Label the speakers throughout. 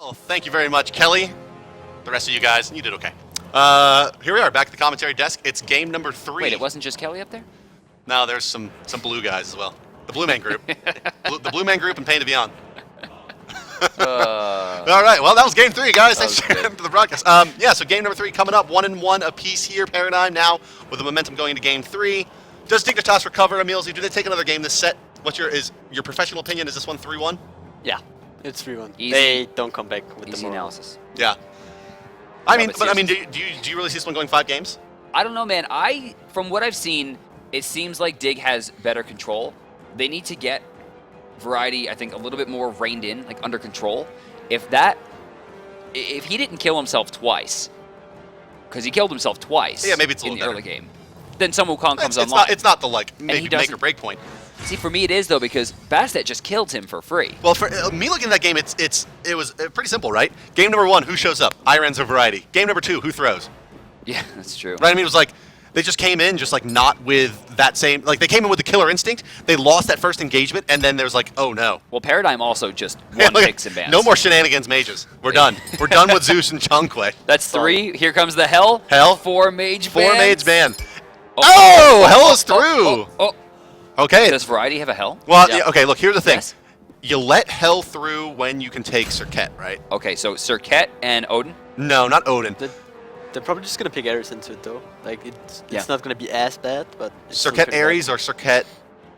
Speaker 1: Well, thank you very much, Kelly. The rest of you guys, you did okay. Here we are, back at the commentary desk. It's game number 3.
Speaker 2: Wait, it wasn't just Kelly up there?
Speaker 1: No, there's some blue guys as well. The Blue Man Group. The Blue Man Group and Pain to Be On. All right, well, that was game 3, guys. Thanks for the broadcast. Yeah, so game number 3 coming up, 1-1 apiece here. Paradigm now with the momentum going into game 3. Does Dignitas recover, Emilzy? Do they take another game this set? What's your professional opinion? Is this one 3-1?
Speaker 3: Yeah, it's 3-1.
Speaker 2: Easy.
Speaker 3: They don't come back with
Speaker 2: Easy
Speaker 3: the
Speaker 2: analysis.
Speaker 1: Yeah. I mean, do you really see this one going 5 games?
Speaker 2: I don't know, man. From what I've seen, it seems like Dig has better control. They need to get Variety, I think, a little bit more reined in, like under control. If he didn't kill himself twice, because he killed himself twice
Speaker 1: maybe it's a
Speaker 2: in
Speaker 1: little
Speaker 2: the early
Speaker 1: better.
Speaker 2: game, then Sun Wukong comes online.
Speaker 1: It's not the make or break point.
Speaker 2: See, for me it is, though, because Bastet just killed him for free.
Speaker 1: Well, for me looking at that game, it was pretty simple, right? Game number 1, who shows up? iRens or Variety. Game number 2, who throws?
Speaker 2: Yeah, that's true.
Speaker 1: Right? I mean, it was like they just came in just like not with that same, like they came in with the killer instinct. They lost that first engagement, and then there's like, oh no.
Speaker 2: Well, Paradigm also just won picks and bans.
Speaker 1: No more shenanigans, mages. We're done. We're done with Zeus and Chongquay.
Speaker 2: That's 3. Here comes the Hell.
Speaker 1: Hell.
Speaker 2: 4 mage bans.
Speaker 1: 4 mage ban. Oh, Hell is through. Okay.
Speaker 2: Does Variety have a Hell?
Speaker 1: Well, yeah, okay, look, here's the thing.
Speaker 2: Yes.
Speaker 1: You let Hell through when you can take Serqet, right?
Speaker 2: Okay, so Serqet and Odin?
Speaker 1: No, not Odin.
Speaker 3: They're probably just gonna pick Ares into it though. Like it's not gonna be as bad, but it's
Speaker 1: Serqet Ares or Serqet.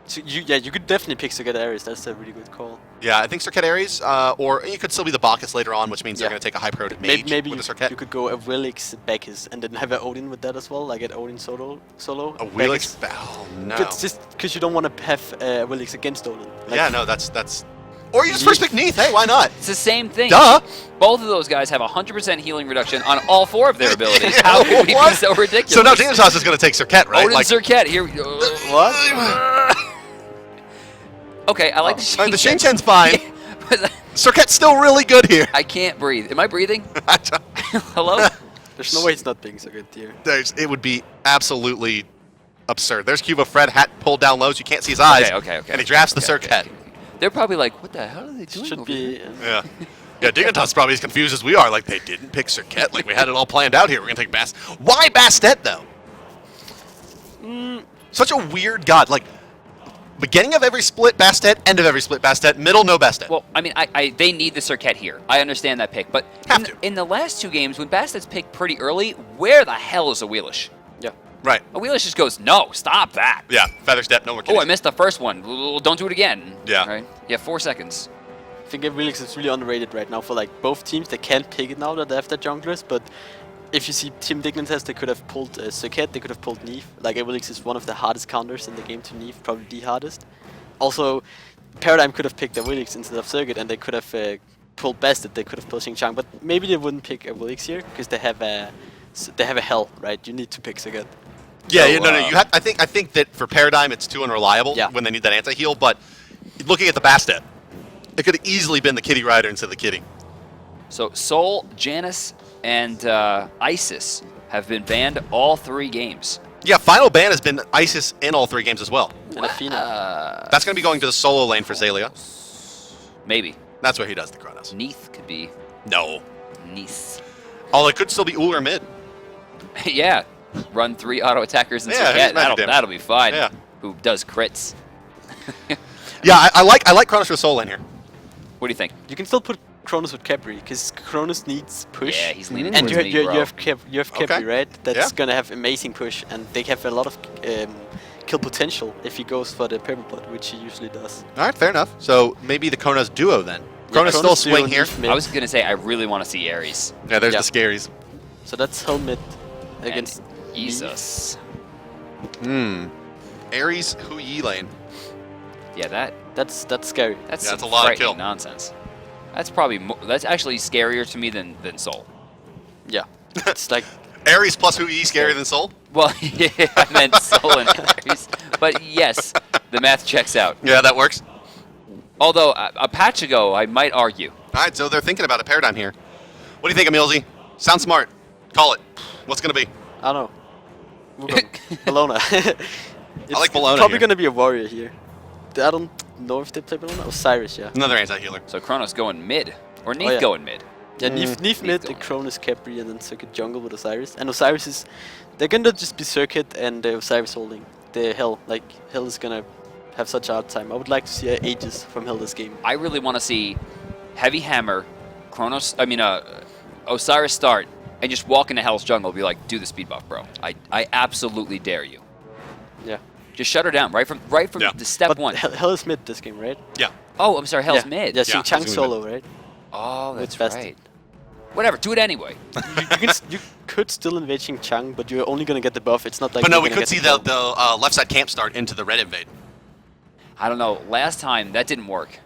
Speaker 3: So you could definitely pick Serqet Ares. That's a really good call.
Speaker 1: Yeah, I think Serqet Ares, or you could still be the Bacchus later on, which means they're going to take a high-proted mage
Speaker 3: maybe
Speaker 1: with the Serqet.
Speaker 3: you could go a Willix Bacchus and then have an Odin with that as well, like an Odin solo.
Speaker 1: A Willix? Oh, no.
Speaker 3: It's just because you don't want to have a Willix against Odin. Like,
Speaker 1: yeah, no, that's... Or you just first pick Neith, hey, why not?
Speaker 2: It's the same thing.
Speaker 1: Duh!
Speaker 2: Both of those guys have 100% healing reduction on all 4 of their abilities. How could we be so ridiculous?
Speaker 1: So now Dignitas is going to take Serqet, right?
Speaker 2: Odin Serqet, here we go.
Speaker 3: What?
Speaker 2: Okay, I like the Xing.
Speaker 1: The Xing Chen's fine. Serqet's still really good here.
Speaker 2: I can't breathe. Am I breathing? Hello?
Speaker 3: There's no way it's not being so good here.
Speaker 1: It would be absolutely absurd. There's Qvofred, hat pulled down low so you can't see his eyes.
Speaker 2: Okay.
Speaker 1: And he drafts the Serqet.
Speaker 2: They're probably like, what the hell are they doing?
Speaker 3: Should be.
Speaker 1: Yeah. Yeah, Dignitas probably as confused as we are. Like, they didn't pick Serqet. Like, we had it all planned out here. We're going to take Bastet. Why Bastet, though? Such a weird god. Like, beginning of every split, Bastet. End of every split, Bastet. Middle, no Bastet.
Speaker 2: Well, I mean, they need the Serqet here. I understand that pick. But in the last 2 games, when Bastet's picked pretty early, where the hell is a Wheelish?
Speaker 3: Yeah.
Speaker 1: Right.
Speaker 2: A Wheelish just goes, no, stop that.
Speaker 1: Yeah, Feather Step, no more kidding.
Speaker 2: Oh, I missed the first one. Don't do it again.
Speaker 1: Yeah.
Speaker 2: Right? Yeah, 4 seconds.
Speaker 3: I think Willix is really underrated right now for like both teams. They can't pick it now that they have their junglers, but if you see Team Dignitas, they could have pulled Serqet, they could have pulled Neith. Like Willix is one of the hardest counters in the game to Neith, probably the hardest. Also, Paradigm could have picked a Willix instead of Serqet, and they could have pulled Bastet. They could have pulled Xing Chang, but maybe they wouldn't pick a Willix here because they have a Hell, right? You need to pick Serqet.
Speaker 1: Yeah,
Speaker 2: So,
Speaker 1: no. You have. I think that for Paradigm, it's too unreliable when they need that anti-heal. But looking at the Bastet, it could have easily been the Kitty Rider instead of the Kitty.
Speaker 2: So Sol, Janus, and Isis have been banned all 3 games.
Speaker 1: Yeah, final ban has been Isis in all 3 games as well.
Speaker 3: And Athena.
Speaker 1: That's going to be going to the solo lane for Xaliea.
Speaker 2: Maybe.
Speaker 1: That's where he does the Chronos.
Speaker 2: Neith could be.
Speaker 1: No.
Speaker 2: Neith.
Speaker 1: Although it could still be Uller mid.
Speaker 2: Yeah. Run 3 auto attackers and
Speaker 1: Yeah,
Speaker 2: Serqet.
Speaker 1: magic damage.
Speaker 2: That'll be fine.
Speaker 1: Yeah.
Speaker 2: Who does crits.
Speaker 1: Yeah, I like Chronos for solo lane here.
Speaker 2: What do you think?
Speaker 3: You can still put Chronos with Khepri because Chronos needs push.
Speaker 2: Yeah, he's leaning
Speaker 3: and
Speaker 2: towards
Speaker 3: you
Speaker 2: me, bro.
Speaker 3: have Khepri,
Speaker 1: Okay.
Speaker 3: right? That's
Speaker 1: Yeah.
Speaker 3: gonna have amazing push, and they have a lot of kill potential if he goes for the purple bot, which he usually does.
Speaker 1: All right, fair enough. So maybe the Chronos duo then. Chronos still
Speaker 3: duo,
Speaker 1: swing here.
Speaker 3: Neith mid.
Speaker 2: I was going to say, I really want to see Ares.
Speaker 1: Yeah, there's
Speaker 3: Yeah.
Speaker 1: the scaries.
Speaker 3: So that's Helmet against
Speaker 2: And Jesus.
Speaker 1: Ares, Hu Yi lane.
Speaker 2: Yeah,
Speaker 3: That's scary.
Speaker 2: that's
Speaker 1: Yeah,
Speaker 2: some
Speaker 1: that's a lot of
Speaker 2: frightening
Speaker 1: kill.
Speaker 2: nonsense. That's probably that's actually scarier to me than Sol.
Speaker 3: Yeah, it's like
Speaker 1: Ares plus Hu Yi scarier than Sol?
Speaker 2: Well, yeah, I meant Sol and Ares. But yes, the math checks out.
Speaker 1: Yeah, that works.
Speaker 2: Although, a patch ago, I might argue.
Speaker 1: All right, so they're thinking about a Paradigm here. What do you think, Emilzy? Sound smart. Call it. What's going to be?
Speaker 3: I don't know. Bologna.
Speaker 1: I like Bologna
Speaker 3: Probably
Speaker 1: here.
Speaker 3: gonna be a warrior here. I don't know if they play Bologna. Osiris, yeah.
Speaker 1: Another anti-healer.
Speaker 2: So Chronos going mid. Or Neith going mid.
Speaker 3: Yeah, Neith mid, the Chronos, Khepri, and then Serqet jungle with Osiris. And Osiris is... They're gonna just be Serqet and Osiris holding the Hell. Like, Hell is gonna have such a hard time. I would like to see Aegis from Hell this game.
Speaker 2: I really want to see Heavy Hammer, Chronos, Osiris start, and just walk into Hell's jungle and be like, do the speed buff, bro. I absolutely dare you.
Speaker 3: Yeah.
Speaker 2: Just shut her down right from the step
Speaker 3: but
Speaker 2: one.
Speaker 3: Hell is mid this game, right?
Speaker 1: Yeah.
Speaker 2: Oh, I'm sorry, Hell's mid.
Speaker 3: Yeah, Xing Chang solo, right?
Speaker 2: Oh, that's
Speaker 3: Bastet.
Speaker 2: right. Whatever, do it anyway.
Speaker 3: you could still invade Xing Chang, but you're only gonna get the buff. It's not like.
Speaker 1: But no,
Speaker 3: you're
Speaker 1: we
Speaker 3: gonna
Speaker 1: could
Speaker 3: get
Speaker 1: see the left side camp start into the red invade.
Speaker 2: I don't know. Last time, that didn't work.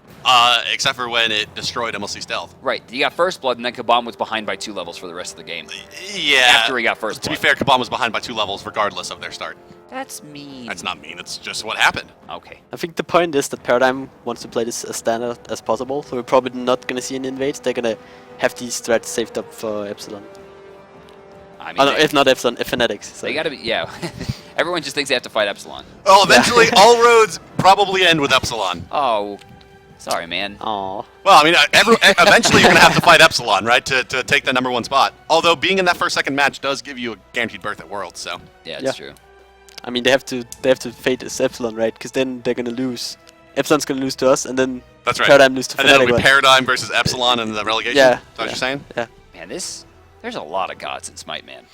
Speaker 1: Except for when it destroyed MLC Stealth.
Speaker 2: Right, you got first blood, and then Kabam was behind by 2 levels for the rest of the game.
Speaker 1: Yeah.
Speaker 2: After he got first
Speaker 1: To
Speaker 2: blood.
Speaker 1: be fair, Kabam was behind by 2 levels regardless of their start.
Speaker 2: That's mean.
Speaker 1: That's not mean. It's just what happened.
Speaker 2: Okay.
Speaker 3: I think the point is that Paradigm wants to play this as standard as possible, so we're probably not gonna see any invades. They're gonna have these threats saved up for Epsilon.
Speaker 2: I mean,
Speaker 3: Oh, no, if not Epsilon, if Fanatics.
Speaker 2: they gotta be, yeah. Everyone just thinks they have to fight Epsilon.
Speaker 1: Oh, eventually all roads probably end with Epsilon.
Speaker 2: Oh, sorry, man.
Speaker 3: Aww.
Speaker 1: Well, I mean, eventually you're going to have to fight Epsilon, right, to take the #1 spot. Although being in that second match does give you a guaranteed berth at Worlds, so.
Speaker 2: Yeah, it's true.
Speaker 3: I mean, they have to fate this Epsilon, right? Because then they're gonna lose. Epsilon's gonna lose to us, and then
Speaker 1: That's right.
Speaker 3: Paradigm lose to
Speaker 1: And then it'll
Speaker 3: Fnatic.
Speaker 1: be Paradigm versus Epsilon in the relegation?
Speaker 3: Yeah.
Speaker 1: Is that what you're saying?
Speaker 3: Yeah.
Speaker 2: Man, there's a lot of gods in Smite, man.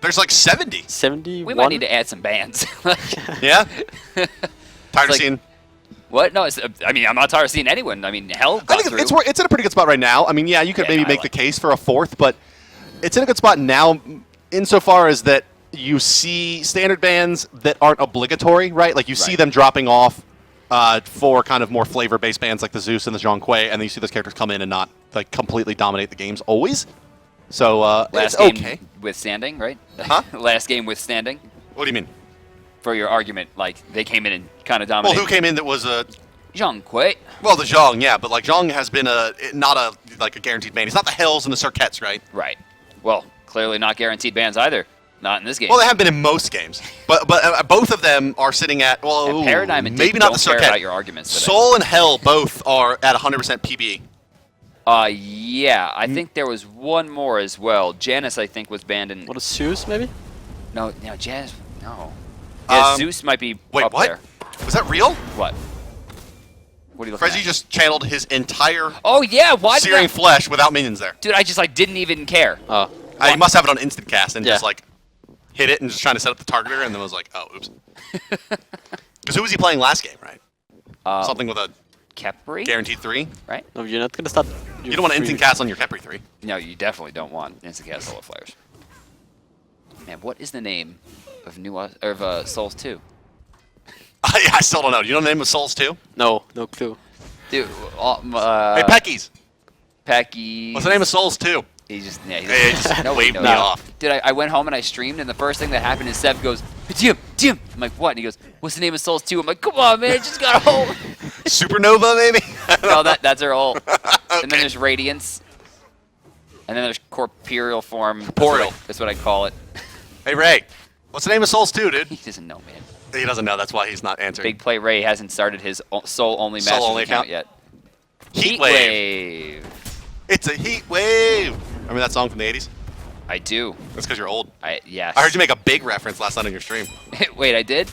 Speaker 1: There's like 70.
Speaker 3: 71.
Speaker 2: We might need to add some bands.
Speaker 1: Yeah? Tired of
Speaker 2: like-
Speaker 1: seeing...
Speaker 2: What? No, I mean, I'm not tired of seeing anyone. I mean, Hell got
Speaker 1: I think
Speaker 2: through.
Speaker 1: it's in a pretty good spot right now. I mean, yeah, you could
Speaker 2: Yeah,
Speaker 1: maybe
Speaker 2: no, I
Speaker 1: make
Speaker 2: like
Speaker 1: the case for a 4th, but it's in a good spot now insofar as that you see standard bans that aren't obligatory, right? Like you see
Speaker 2: Right.
Speaker 1: them dropping off for kind of more flavor-based bans like the Zeus and the Zhong Kui, and then you see those characters come in and not like completely dominate the games always. So
Speaker 2: Last
Speaker 1: it's
Speaker 2: game
Speaker 1: okay.
Speaker 2: withstanding, right?
Speaker 1: Huh?
Speaker 2: Last game withstanding.
Speaker 1: What do you mean?
Speaker 2: For your argument, like they came in and kind of
Speaker 1: Well,
Speaker 2: dominated.
Speaker 1: who came in that was a...
Speaker 2: Zhang Kui.
Speaker 1: Well, the Zhong, yeah, but like Zhong has been not a guaranteed ban. He's not the Hells and the Serqets, right?
Speaker 2: Right. Well, clearly not guaranteed bans either. Not in this game.
Speaker 1: Well, they have been in most games, but both of them are sitting at
Speaker 2: And Paradigm and
Speaker 1: maybe
Speaker 2: Dig
Speaker 1: not
Speaker 2: don't
Speaker 1: the
Speaker 2: care
Speaker 1: Serqet.
Speaker 2: about your arguments today.
Speaker 1: Soul and Hell both are at 100% PB.
Speaker 2: Yeah, I think there was one more as well. Janice, I think, was banned in.
Speaker 3: What is Zeus, maybe?
Speaker 2: No, Janice. No. Yeah, Zeus might be
Speaker 1: Wait,
Speaker 2: up
Speaker 1: what?
Speaker 2: there.
Speaker 1: Was that real?
Speaker 2: What? What are you looking
Speaker 1: FrezzOO
Speaker 2: at?
Speaker 1: just channeled his entire
Speaker 2: Oh yeah, why did
Speaker 1: searing
Speaker 2: I...
Speaker 1: flesh without minions there.
Speaker 2: Dude, I just like didn't even care.
Speaker 3: Oh.
Speaker 1: He must have it on instant cast and
Speaker 3: Yeah.
Speaker 1: just like hit it and just trying to set up the targeter and then was like, oh, oops. Because who was he playing last game, right? Something with a
Speaker 2: Khepri,
Speaker 1: guaranteed 3.
Speaker 2: right?
Speaker 3: No, you're not gonna start.
Speaker 1: You don't want to instant cast on your Khepri 3.
Speaker 2: No, you definitely don't want instant cast solo flares. Man, what is the name of Souls 2?
Speaker 1: I still don't know. Do you know the name of Souls 2?
Speaker 3: No clue.
Speaker 2: Dude,
Speaker 1: Hey, Peckies.
Speaker 2: Pecky.
Speaker 1: What's the name of Souls 2?
Speaker 2: He just, yeah,
Speaker 1: Hey, just
Speaker 2: nobody
Speaker 1: waved
Speaker 2: knows.
Speaker 1: me off.
Speaker 2: Dude, I went home and I streamed, and the first thing that happened is Seb goes, Tian. I'm like, what? And he goes, what's the name of Souls 2? I'm like, come on, man, it just got home.
Speaker 1: Supernova, maybe?
Speaker 2: No, that's her ult. And then there's Radiance. And then there's Corporeal Form.
Speaker 1: Corporeal.
Speaker 2: That's what I call it.
Speaker 1: Hey, Ray. What's the name of Souls 2, dude?
Speaker 2: He doesn't know, man.
Speaker 1: He doesn't know. That's why he's not answering.
Speaker 2: Big Play Ray hasn't started his soul-only Masters
Speaker 1: Soul-only
Speaker 2: account
Speaker 1: account?
Speaker 2: yet.
Speaker 1: Heat Wave. It's a heat wave. Remember that song from the 80s?
Speaker 2: I do.
Speaker 1: That's because you're old.
Speaker 2: Yes.
Speaker 1: I heard you make a Big reference last night on your stream.
Speaker 2: Wait, I did?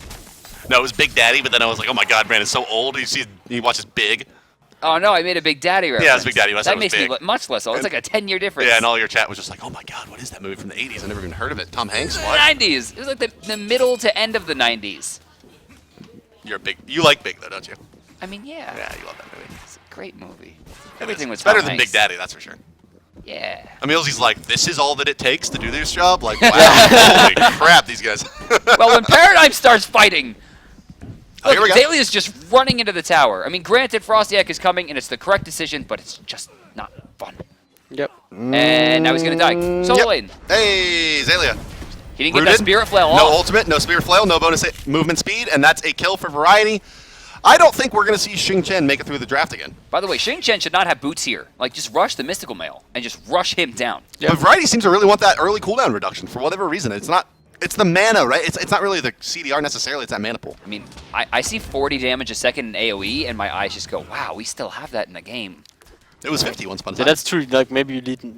Speaker 1: No, it was Big Daddy, but then I was like, oh my god, man, it's so old. You watch this Big.
Speaker 2: Oh, no, I made a Big Daddy reference.
Speaker 1: it's Big Daddy. I said it
Speaker 2: That
Speaker 1: was
Speaker 2: makes me
Speaker 1: big.
Speaker 2: look much less old. It's like a 10-year difference.
Speaker 1: Yeah, and all your chat was just like, oh my god, what is that movie from the 80s? I never even heard of it. Tom Hanks? What?
Speaker 2: 90s. It was like the middle to end of the 90s.
Speaker 1: You like Big, though, don't you?
Speaker 2: I mean, yeah.
Speaker 1: Yeah, you love that movie.
Speaker 2: It's a great movie.
Speaker 1: It
Speaker 2: Everything
Speaker 1: is.
Speaker 2: was
Speaker 1: It's better
Speaker 2: Tom
Speaker 1: than
Speaker 2: Hanks.
Speaker 1: Big Daddy, that's for sure.
Speaker 2: Yeah.
Speaker 1: Emil's like, this is all that it takes to do this job? Like, wow, holy crap, these guys.
Speaker 2: Well, when Paradigm starts fighting,
Speaker 1: Oh, here we
Speaker 2: look,
Speaker 1: go.
Speaker 2: Xaliea is just running into the tower. I mean, granted, FrostiaK is coming, and it's the correct decision, but it's just not fun.
Speaker 3: Yep.
Speaker 2: And now he's going to die. Solo
Speaker 1: Yep.
Speaker 2: lane.
Speaker 1: Hey, Xaliea.
Speaker 2: He didn't get
Speaker 1: Rooted.
Speaker 2: that Spirit Flail
Speaker 1: No
Speaker 2: off.
Speaker 1: ultimate, no Spirit Flail, no bonus movement speed, and that's a kill for Variety. I don't think we're going to see Xing Chen make it through the draft again.
Speaker 2: By the way, Xing Chen should not have boots here. Like, just rush the Mystical Mail and just rush him down.
Speaker 3: Yeah.
Speaker 1: But Variety seems to really want that early cooldown reduction for whatever reason. It's not. It's the mana, right? It's not really the CDR necessarily. It's that mana pool.
Speaker 2: I mean, I see 40 damage a second in AoE, and my eyes just go, wow, we still have that in the game.
Speaker 1: It was 50 once upon a
Speaker 3: So
Speaker 1: time.
Speaker 3: that's true. Like maybe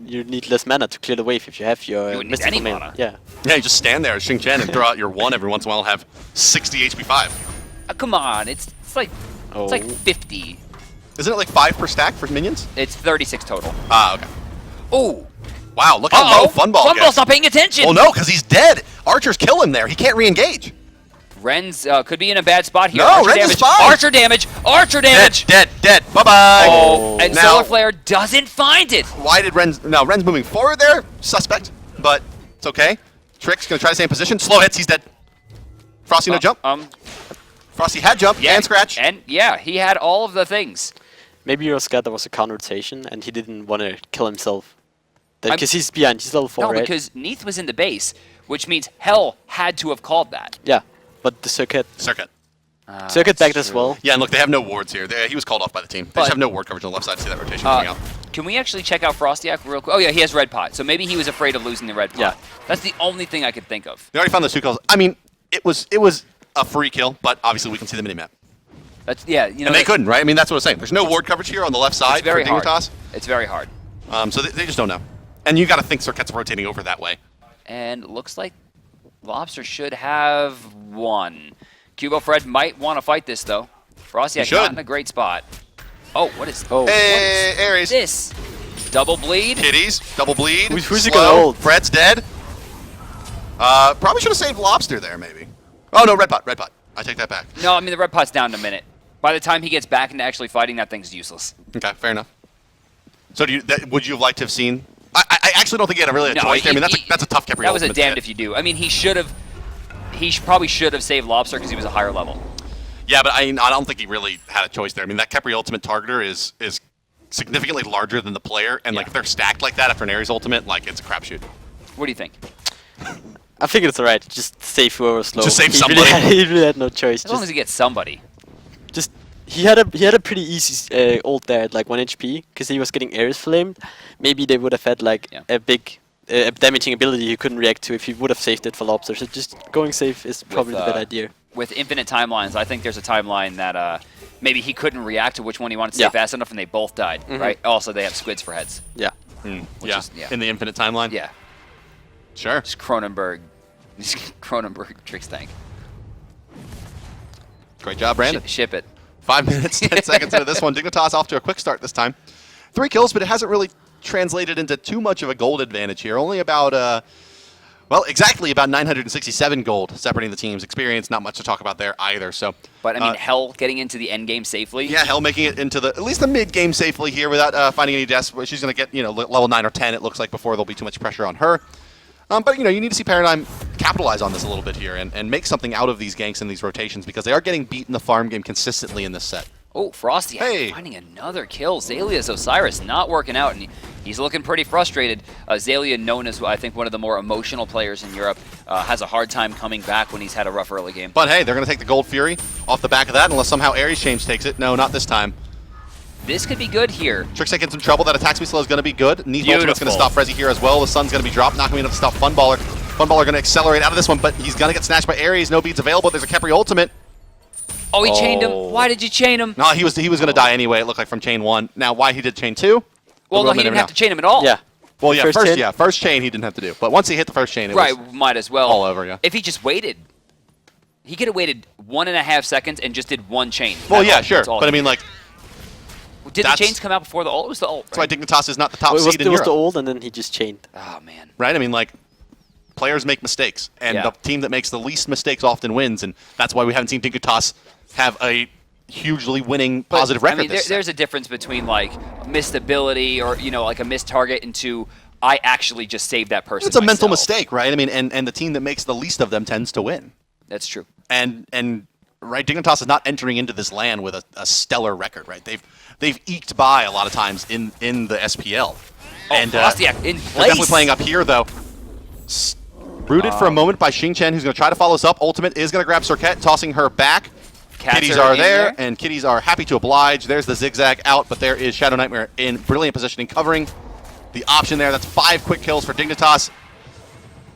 Speaker 3: you need less mana to clear the wave if you have your
Speaker 2: You wouldn't need
Speaker 3: mystical
Speaker 2: any
Speaker 3: main.
Speaker 2: mana.
Speaker 3: Yeah.
Speaker 1: Yeah, you just stand there as Xing Chen and throw out your 1 every once in a while and have 60 HP 5.
Speaker 2: Come on, it's like
Speaker 3: Oh.
Speaker 2: it's like 50.
Speaker 1: Isn't it like 5 per stack for minions?
Speaker 2: It's 36 total.
Speaker 1: Ah, okay.
Speaker 2: Oh,
Speaker 1: Wow, look how low Funball
Speaker 2: Funball's
Speaker 1: gets.
Speaker 2: not paying attention.
Speaker 1: Well, no, because he's dead. Archers kill him there. He can't re-engage.
Speaker 2: Ren's could be in a bad spot here.
Speaker 1: No,
Speaker 2: Archer
Speaker 1: Ren's
Speaker 2: damage.
Speaker 1: is fine.
Speaker 2: Archer damage. Archer damage.
Speaker 1: Dead. Bye-bye.
Speaker 2: Oh, and
Speaker 1: Now-
Speaker 2: Solar Flare doesn't find it.
Speaker 1: Why did Ren's... No, Ren's moving forward there. Suspect, but it's okay. Trix going to try to stay in position. Slow hits, he's dead. Frosty, no jump. Frosty had jump and scratch.
Speaker 2: And yeah, he had all of the things.
Speaker 3: Maybe you were scared there was a counter rotation and he didn't want to kill himself.
Speaker 2: I'm-
Speaker 3: Because he's behind. He's level 4,
Speaker 2: No,
Speaker 3: right?
Speaker 2: because Neith was in the base, which means Hell had to have called that.
Speaker 3: Yeah. But the Serqet.
Speaker 1: Serqet.
Speaker 3: Serqet backed as well.
Speaker 1: Yeah, and look, they have no wards here. He was called off by the team. They
Speaker 2: But-
Speaker 1: just have no ward coverage on the left side to see that rotation coming out.
Speaker 2: Can we actually check out FrostiaK real quick? Oh yeah, he has red pot, so maybe he was afraid of losing the red pot.
Speaker 3: Yeah.
Speaker 2: That's the only thing I could think of.
Speaker 1: They already found those 2 kills. I mean, it was a free kill, but obviously we can see the minimap.
Speaker 2: That's you know.
Speaker 1: And they couldn't, right? I mean, that's what I'm saying. There's no ward coverage here on the left
Speaker 2: It's
Speaker 1: side for
Speaker 2: very hard.
Speaker 1: Dignitas.
Speaker 2: It's very hard.
Speaker 1: So they just don't know. And you got to think Serqet's rotating over that way.
Speaker 2: And looks like LAwbster should have won. Qvofred might want to fight this though. FrostiaK
Speaker 1: should.
Speaker 2: not in a great spot. Oh, what is?
Speaker 3: Oh.
Speaker 1: Hey, Ares.
Speaker 2: This? Double bleed?
Speaker 1: Kitties, double bleed.
Speaker 3: Who's he
Speaker 1: slow.
Speaker 3: gonna hold?
Speaker 1: Fred's dead. Probably should have saved LAwbster there, maybe. Oh no, red pot. I take that back.
Speaker 2: No, I mean the red pot's down in a minute. By the time he gets back into actually fighting, that thing's useless.
Speaker 1: Okay, fair enough. So would you have liked to have seen? I actually don't think he had really a
Speaker 2: No,
Speaker 1: choice there. I mean,
Speaker 2: he-
Speaker 1: that's a tough Khepri
Speaker 2: That was a
Speaker 1: ultimate
Speaker 2: damned
Speaker 1: to get.
Speaker 2: if you do. I mean, he should have. Probably should have saved LAwbster because he was a higher level.
Speaker 1: Yeah, but I don't think he really had a choice there. I mean, that Khepri ultimate targeter is significantly larger than the player, and like
Speaker 2: Yeah.
Speaker 1: if they're stacked like that after an Ares ultimate, like it's a crapshoot.
Speaker 2: What do you think?
Speaker 3: I think it's alright. Just save whoever slow.
Speaker 1: Just save
Speaker 3: he
Speaker 1: somebody.
Speaker 3: he really had no choice.
Speaker 2: As long as he gets somebody.
Speaker 3: Just he had a pretty easy ult there at like 1 HP because he was getting Ares flamed. Maybe they would have had like
Speaker 2: Yeah.
Speaker 3: a big damaging ability he couldn't react to if he would have saved it for LAwbster. So just going safe is probably the better idea.
Speaker 2: With infinite timelines, I think there's a timeline that maybe he couldn't react to which one he wanted to say
Speaker 3: Yeah.
Speaker 2: fast enough, and they both died. Right? Also, they have squids for heads.
Speaker 3: Yeah.
Speaker 1: Yeah,
Speaker 2: is- yeah.
Speaker 1: in the infinite timeline.
Speaker 2: Yeah.
Speaker 1: Sure.
Speaker 2: Just Cronenberg. Trixtank.
Speaker 1: Great job, Brandon.
Speaker 2: Ship it.
Speaker 1: 5 minutes, 10 seconds into this one. Dignitas off to a quick start this time. 3 kills, but it hasn't really translated into too much of a gold advantage here. Only about, well, exactly about 967 gold separating the teams. Experience, not much to talk about there either. So,
Speaker 2: But I mean, Hell getting into the end game safely.
Speaker 1: yeah, Hell making it into at least the mid game safely here without finding any deaths. She's going to get level 9 or 10. It looks like before there'll be too much pressure on her. But you need to see Paradigm capitalize on this a little bit here and make something out of these ganks and these rotations because they are getting beat in the farm game consistently in this set.
Speaker 2: Oh, Frosty
Speaker 1: Hey.
Speaker 2: finding another kill. Xalia's Osiris not working out, and he's looking pretty frustrated. Xaliea, known as I think one of the more emotional players in Europe, has a hard time coming back when he's had a rough early game.
Speaker 1: But hey, they're going to take the Gold Fury off the back of that unless somehow Ares Change takes it. No, not this time.
Speaker 2: This could be good here.
Speaker 1: Trixtank in some trouble. That attack speed slow is going to be good. Neith ultimate's going to
Speaker 2: Beautiful.
Speaker 1: stop FrezzOO here as well. The Sun's going to be dropped. Not going to be enough to stop Funballer. Funballer going to accelerate out of this one, but he's going to get snatched by Ares. No beads available. There's a Khepri ultimate.
Speaker 2: Oh, he chained him.
Speaker 3: Oh.
Speaker 2: Why did you chain him?
Speaker 1: No, he was going to die anyway. It looked like from chain 1. Now, why he did chain 2?
Speaker 2: Well, no, he didn't have to chain him at all.
Speaker 3: Yeah.
Speaker 1: Well, yeah,
Speaker 3: First chain?
Speaker 1: first chain he didn't have to do. But once he hit the first chain, it
Speaker 2: Right,
Speaker 1: was
Speaker 2: might as well.
Speaker 1: all over, yeah.
Speaker 2: If he just waited. He could have waited 1.5 seconds and just did one chain.
Speaker 1: Well,
Speaker 2: That's
Speaker 1: yeah,
Speaker 2: all-
Speaker 1: sure.
Speaker 2: that's all
Speaker 1: But I
Speaker 2: he
Speaker 1: mean, like,
Speaker 2: did. Did the
Speaker 1: that's-
Speaker 2: chains come out before the ult? It was the ult,
Speaker 1: that's why
Speaker 2: right?
Speaker 1: Dignitas is not the top
Speaker 3: It was,
Speaker 1: seed in
Speaker 3: it was
Speaker 1: Europe.
Speaker 3: the old and then he just chained.
Speaker 2: Oh, man.
Speaker 1: Right? I mean, like, players make mistakes, and
Speaker 2: Yeah.
Speaker 1: the team that makes the least mistakes often wins, and that's why we haven't seen Dignitas have a hugely winning
Speaker 2: But,
Speaker 1: positive record
Speaker 2: I mean,
Speaker 1: this set.
Speaker 2: there's a difference between, like, missed ability or, like a missed target into I actually just saved that person
Speaker 1: It's a mental
Speaker 2: myself.
Speaker 1: mistake, right? I mean, and the team that makes the least of them tends to win.
Speaker 2: That's true.
Speaker 1: And right, Dignitas is not entering into this LAN with a stellar record, right? They've eked by a lot of times in the SPL.
Speaker 2: Oh,
Speaker 1: And
Speaker 2: FrostiaK in
Speaker 1: they're
Speaker 2: place.
Speaker 1: definitely playing up here, though. Rooted for a moment by Xing Chen, who's going to try to follow us up. Ultimate is going to grab Serqet, tossing her back.
Speaker 2: Cats
Speaker 1: Kitties
Speaker 2: are
Speaker 1: are
Speaker 2: in
Speaker 1: there, and Kitties are happy to oblige. There's the zigzag out, but there is ShadowNightmare in brilliant positioning, covering the option there. That's 5 quick kills for Dignitas.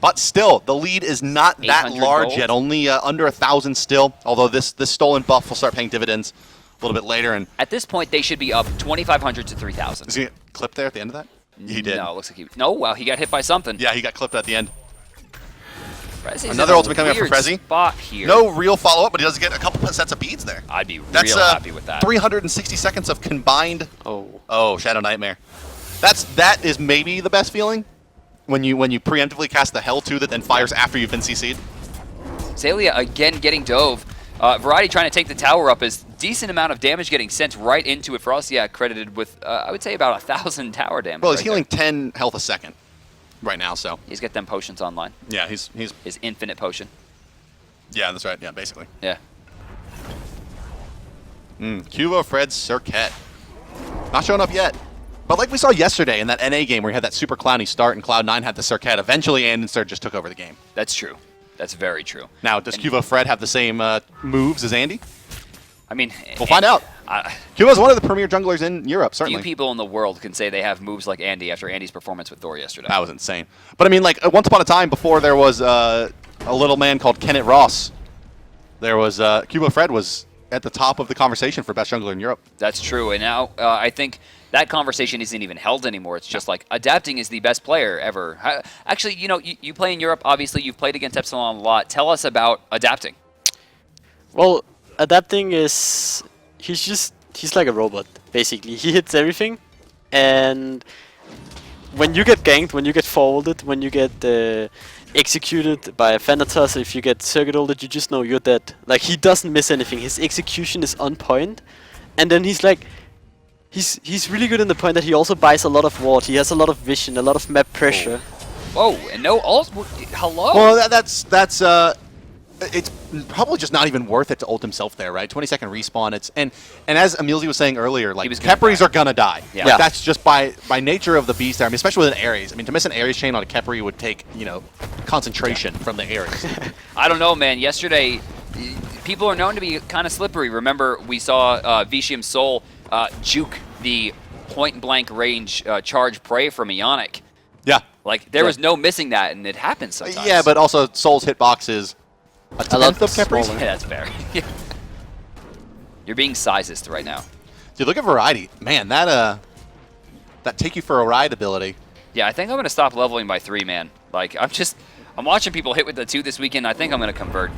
Speaker 1: But still, the lead is not that
Speaker 2: 800
Speaker 1: large
Speaker 2: gold.
Speaker 1: yet, only under 1,000 still, although this stolen buff will start paying dividends little bit later. And
Speaker 2: At this point, they should be up 2,500 to 3,000.
Speaker 1: is he clipped there at the end of that? He did.
Speaker 2: No, it looks like he... No, well, he got hit by something.
Speaker 1: Yeah, he got clipped at the end.
Speaker 2: Frezzy's
Speaker 1: Another
Speaker 2: in a
Speaker 1: ultimate coming up for
Speaker 2: weird
Speaker 1: Frezzy.
Speaker 2: spot here.
Speaker 1: No real follow-up, but he does get a couple sets of beads there.
Speaker 2: I'd be
Speaker 1: That's
Speaker 2: real happy with that.
Speaker 1: 360 seconds of combined.
Speaker 3: Oh.
Speaker 1: Oh, ShadowNightmare. That is maybe the best feeling when you preemptively cast the Hell 2 that then fires after you've been CC'd.
Speaker 2: Xaliea again getting dove. Variety trying to take the tower up is decent amount of damage getting sent right into it. FrostiaK credited with, I would say, about 1,000 tower damage.
Speaker 1: Well, he's
Speaker 2: right
Speaker 1: healing
Speaker 2: there.
Speaker 1: 10 health a second right now, so.
Speaker 2: He's got them potions online.
Speaker 1: Yeah, he's
Speaker 2: His infinite potion.
Speaker 1: yeah, that's right. Yeah, basically.
Speaker 2: Yeah.
Speaker 1: Qvofred Serqet. Not showing up yet. But like we saw yesterday in that NA game where he had that super clowny start and Cloud9 had the Serqet, eventually Andenster just took over the game.
Speaker 2: That's true. That's very true.
Speaker 1: Now, does Qvofred have the same moves as Andy?
Speaker 2: I mean...
Speaker 1: We'll find out. Qvo's one of the premier junglers in Europe, certainly.
Speaker 2: Few people in the world can say they have moves like Andy after Andy's performance with Thor yesterday.
Speaker 1: That was insane. But I mean, like, once upon a time, before there was a little man called Kenneth Ross, there was Qvofred was at the top of the conversation for best jungler in Europe.
Speaker 2: That's true. And now I think that conversation isn't even held anymore. It's just like adapting is the best player ever. Actually, you know, you play in Europe. Obviously, you've played against Epsilon a lot. Tell us about adapting.
Speaker 3: Well, adapting is he's like a robot basically. He hits everything, and when you get ganked, when you get forwarded, when you get executed by a Dignitas, if you get Serqet ulted, you just know you're dead. Like, he doesn't miss anything. His execution is on point, and then he's like, he's really good in the point that he also buys a lot of ward. He has a lot of vision, a lot of map pressure.
Speaker 2: Whoa, and no ult. Hello.
Speaker 1: Well, that's it's probably just not even worth it to ult himself there, right? 20-second respawn. And as Emilzy was saying earlier, like Khepris are gonna die.
Speaker 2: Yeah.
Speaker 1: Like, that's just by nature of the beast there. I mean, especially with an Ares. I mean, to miss an Ares chain on a Khepri would take, you know, concentration from the Ares.
Speaker 2: I don't know, man. Yesterday, people are known to be kind of slippery. Remember, we saw Vicium's Soul juke the point-blank range charge prey from Ionic.
Speaker 1: Yeah.
Speaker 2: Like, there was no missing that, and it happens sometimes.
Speaker 1: Yeah, but also Soul's hitbox is a tenth of Khepri's.
Speaker 2: Yeah, that's fair. You're being sizist right now.
Speaker 1: Dude, look at Variety. Man, that take you for a ride ability.
Speaker 2: Yeah, I think I'm going to stop leveling by 3, man. Like, I'm watching people hit with the 2 this weekend. I think I'm going to convert.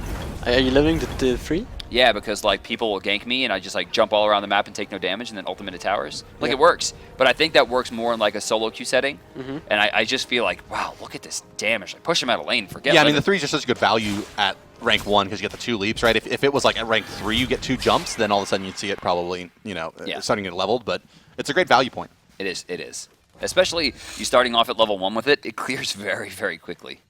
Speaker 3: Are you living the 3?
Speaker 2: Yeah, because like people will gank me and I just like jump all around the map and take no damage and then ult them into towers. Like, it works, but I think that works more in like a solo queue setting. And I just feel like, wow, look at this damage. Like, push him out of lane. Forget.
Speaker 1: Yeah, I mean, the 3 is just such a good value at rank 1 because you get the 2 leaps, right? If it was like at rank 3 you get 2 jumps, then all of a sudden you'd see it probably, you know, starting to get leveled. But it's a great value point.
Speaker 2: It is. It is. Especially you starting off at level 1 with it. It clears very, very quickly.